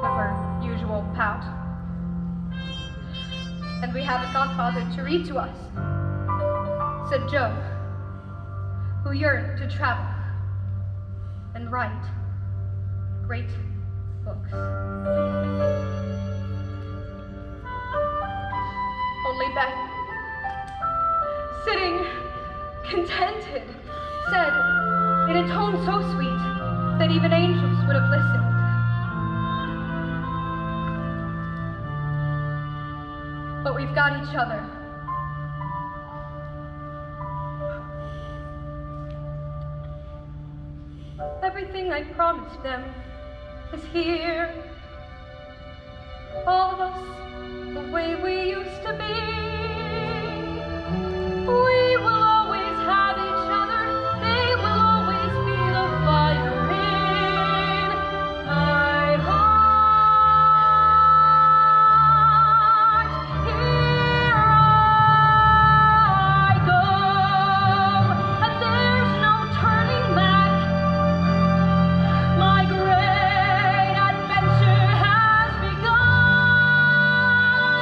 with her usual pout. "And we have a godfather to read to us," said Joe, who yearned to travel and write great books. Only Beth, sitting contented, said in a tone so sweet that even angels would have listened, "But we've got each other." Everything I promised them is here. All of us, the way we used to be. We will always have each other. They will always be the fire in my heart. Here I go, and there's no turning back. My great adventure has begun.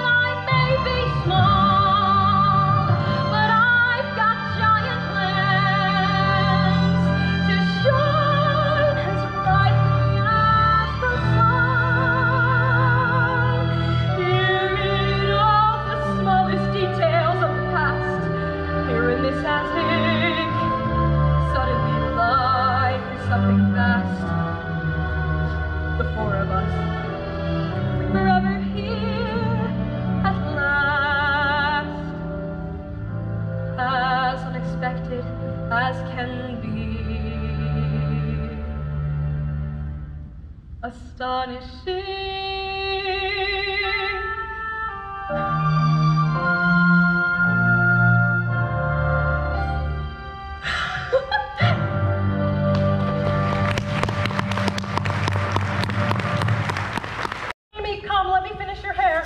I may be small, but I've got giant plans to shine as brightly as the sun. Here in all the smallest details of the past, here in this attic, suddenly life is something vast. The four of us, forever here at last, as unexpected as can be. Amy, come, let me finish your hair.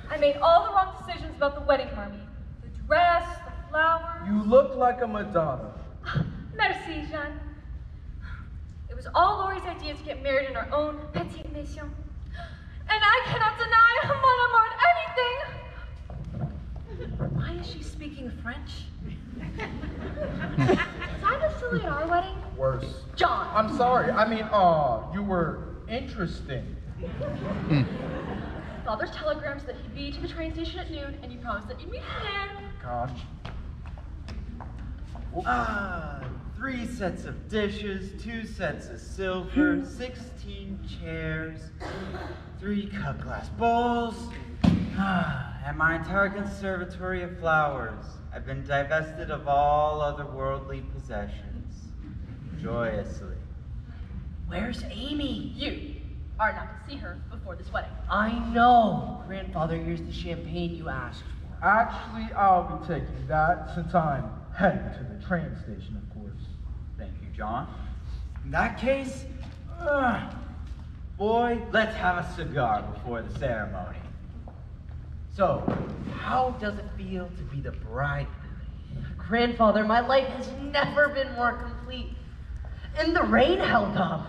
I made all the wrong decisions about the wedding, Marmee. The dress, the flowers. You look like a Madonna. Merci, Jeanne. It was all Laurie's idea to get married in our own petite maison. And I cannot deny anything. Why is she speaking French? Was I the silly at our wedding? Worse. John. I'm sorry. I mean, you were interesting. Father's telegrams that he'd be to the train station at noon, and you promised that you'd meet him there. Gosh. 3 sets of dishes, 2 sets of silver, 16 chairs, 3 cut glass bowls, and my entire conservatory of flowers. I've been divested of all other worldly possessions. Joyously. Where's Amy? You are not to see her before this wedding. I know. Grandfather, here's the champagne you asked for. Actually, I'll be taking that since I'm heading to the train station, of course. Thank you, John. In that case, boy, let's have a cigar before the ceremony. So, how does it feel to be the bride? Grandfather, my life has never been more complete. And the rain held up.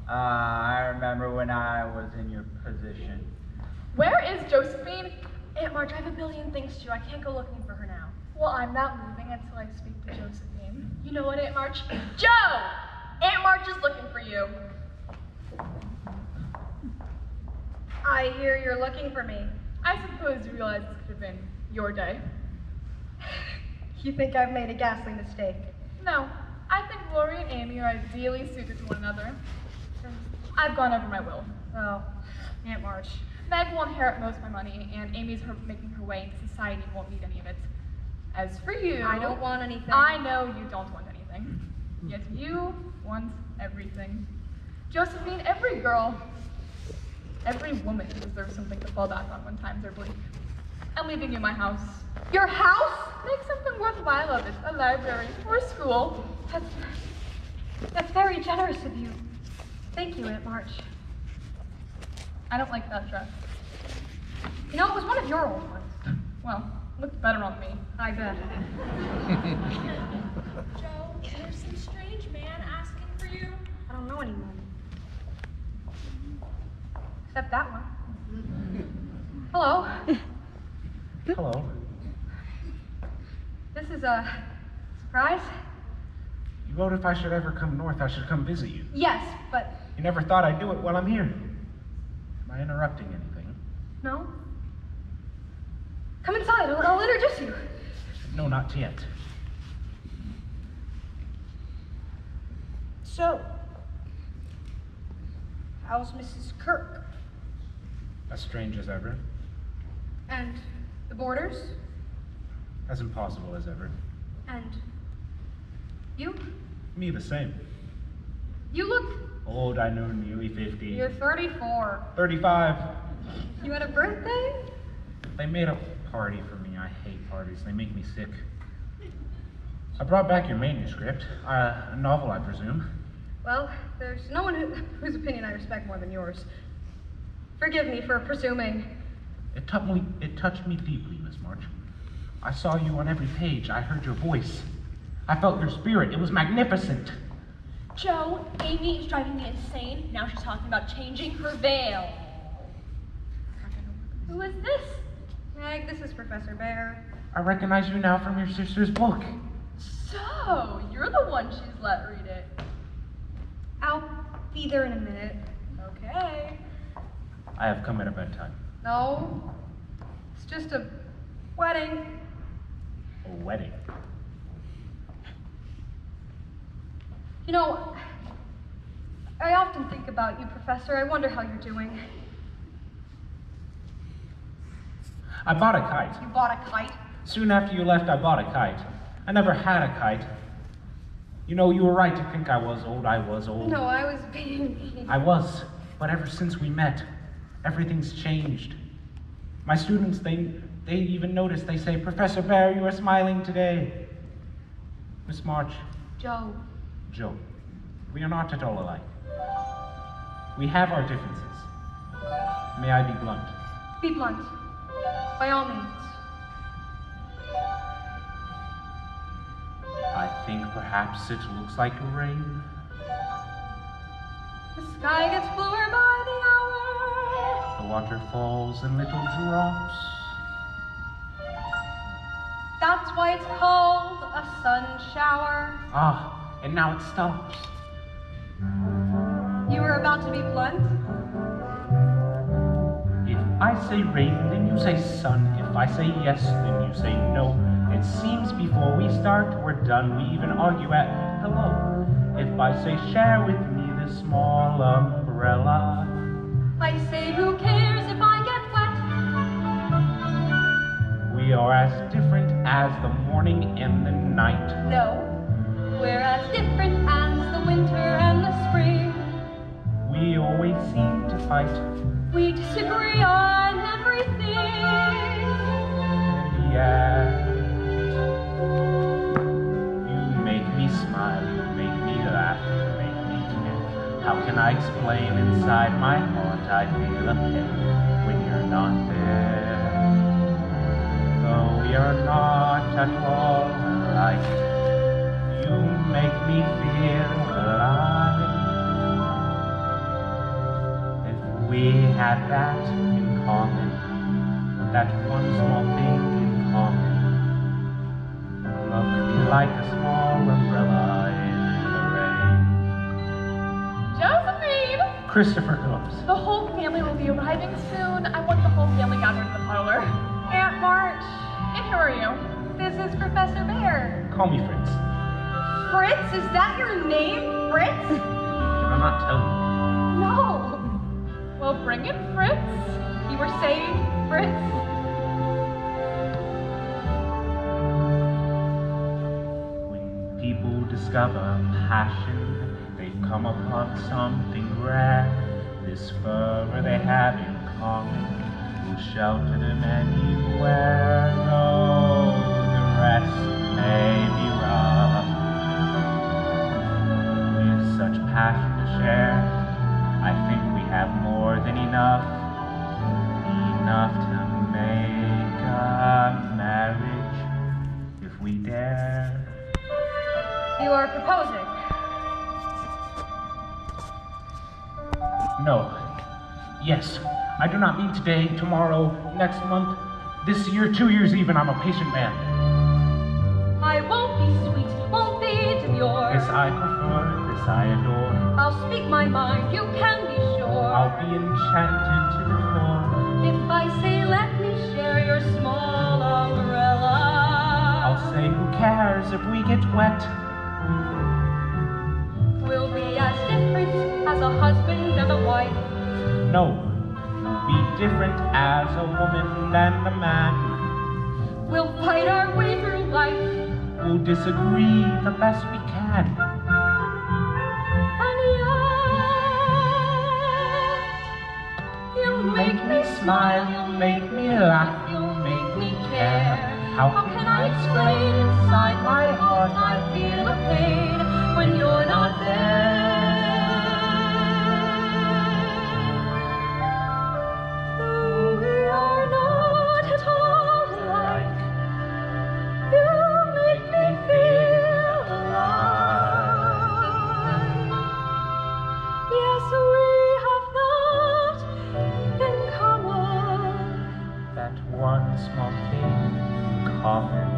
I remember when I was in your position. Where is Josephine? Aunt March, I have a billion things to do. I can't go looking for her now. Well, I'm not moving until I speak to Josephine. You know what, Aunt March? Joe! Aunt March is looking for you. I hear you're looking for me. I suppose you realize this could have been your day. You think I've made a ghastly mistake? No, I think Laurie and Amy are ideally suited to one another. I've gone over my will. Oh, Aunt March. Meg will inherit most of my money, and Amy's making her way into society and won't need any of it. As for you... I don't want anything. I know you don't want anything. Yet you want everything. Josephine, every girl, every woman deserves something to fall back on when times are bleak. I'm leaving you my house. Your house? Make something worthwhile of it. A library or a school. That's very generous of you. Thank you, Aunt March. I don't like that dress. You know, it was one of your old ones. Well, looked better on me. I bet. Joe, there's some strange man asking for you. I don't know anyone. Except that one. Hello. Hello. This is a surprise? You wrote if I should ever come north, I should come visit you. Yes, but You never thought I'd do it while I'm here. Am I interrupting anything? no. Come inside, I'll introduce you. No, not yet. So, how's Mrs. Kirk? As strange as ever. And the boarders? As impossible as ever. And you? Me the same. You look, Old, I know, nearly 50. you're 34. 35. You had a birthday? They made a party for me. I hate parties. They make me sick. I brought back your manuscript. A novel, I presume. Well, there's no one whose opinion I respect more than yours. Forgive me for presuming. It touched me deeply, Miss March. I saw you on every page. I heard your voice. I felt your spirit. It was magnificent. Joe, Amy is driving me insane. Now she's talking about changing her veil. Who is this? Meg, this is Professor Bear. I recognize you now from your sister's book. So, you're the one she's let read it. I'll be there in a minute. Okay. I have come at a bedtime. No, it's just a wedding. A wedding. You know, I often think about you, Professor. I wonder how you're doing. I bought a kite. You bought a kite? Soon after you left, I bought a kite. I never had a kite. You know, you were right to think I was old. I was old. No, I was being mean. I was. But ever since we met, everything's changed. My students, they even notice. They say, Professor Bear, you are smiling today. Miss March, Joe. Joe, we are not at all alike. We have our differences. May I be blunt? Be blunt. By all means. I think perhaps it looks like rain. The sky gets bluer by the hour. The water falls in little drops. That's why it's called a sun shower. Ah, and now it stops. You were about to be blunt? If I say rain, then you say sun. If I say yes, then you say no. It seems before we start, we're done. We even argue at hello. If I say share with me this small umbrella. I say who cares if I get wet? We are as different as the morning and the night. No. We're as different as the winter and the spring. We always seem to fight. We disagree on everything. And yet, you make me smile, you make me laugh, you make me care. How can I explain inside my heart I feel a pain when you're not there? Though we are not at all alike, you make me feel alive. If we had that in common, that one small thing in common, love could be like a small umbrella in the rain. Josephine! Christopher Phillips. The whole family will be arriving soon. I want the whole family gathered in the parlor. Aunt March. And who are you? This is Professor Bear. Call me Fritz. Fritz? Is that your name? Fritz? Did I not tell you? No. Well, bring it, Fritz. You were saying, Fritz? When people discover passion, they've come upon something rare. This fervor they have in common will shelter them anywhere, though the rest may be rough. With such passion to share, I think we have more than enough to proposing? No. Yes. I do not mean today, tomorrow, next month, this year, 2 years even. I'm a patient man. I won't be sweet, won't be demure. This I prefer, this I adore. I'll speak my mind, you can be sure. I'll be enchanted to the core. If I say let me share your small umbrella, I'll say who cares if we get wet. we'll be as different as a husband and a wife. No, be different as a woman and a man. We'll fight our way through life, We'll disagree the best we can. and yet you Make me smile, you make me laugh, you make me care. How can I explain inside my heart I feel a pain when you're not there? Though we are not at all alike, you make me feel alive. Yes, we have that in common. That one small thing in common.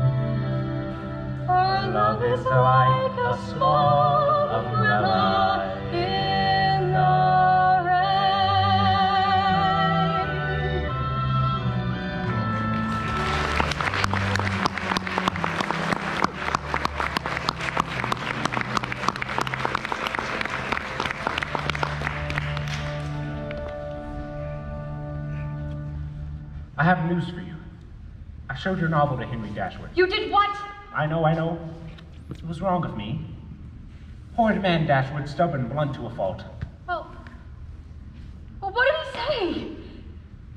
Our love is like a small umbrella in the rain. I have news for you. I showed your novel to Henry Dashwood. You did what? I know. It was wrong of me. Horrid man Dashwood, stubborn, blunt to a fault. Well, what did he say?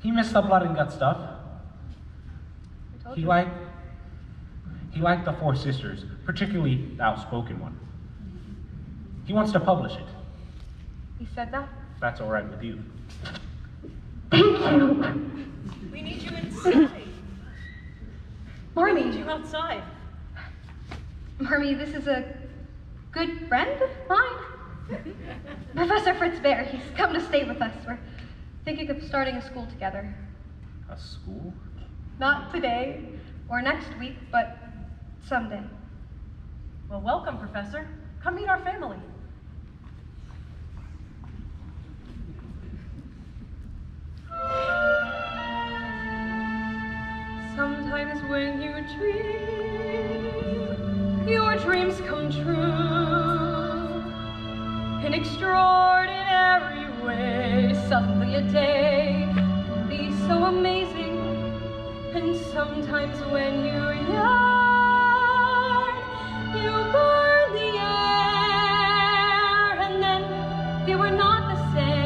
He missed the blood and gut stuff. I told He you. liked the Four Sisters, particularly the outspoken one. He wants to publish it. He said that? That's all right with you. Thank you. We need you inside. We need Marmee, you outside. Marmee, this is a good friend of mine. Professor Fritz Bear, he's come to stay with us. We're thinking of starting a school together. A school? Not today or next week, but someday. Well, welcome, Professor. Come meet our family. Sometimes when you dream, your dreams come true. In extraordinary ways, suddenly a day can be so amazing. And sometimes when you yearn, you burn the air, and then you are not the same.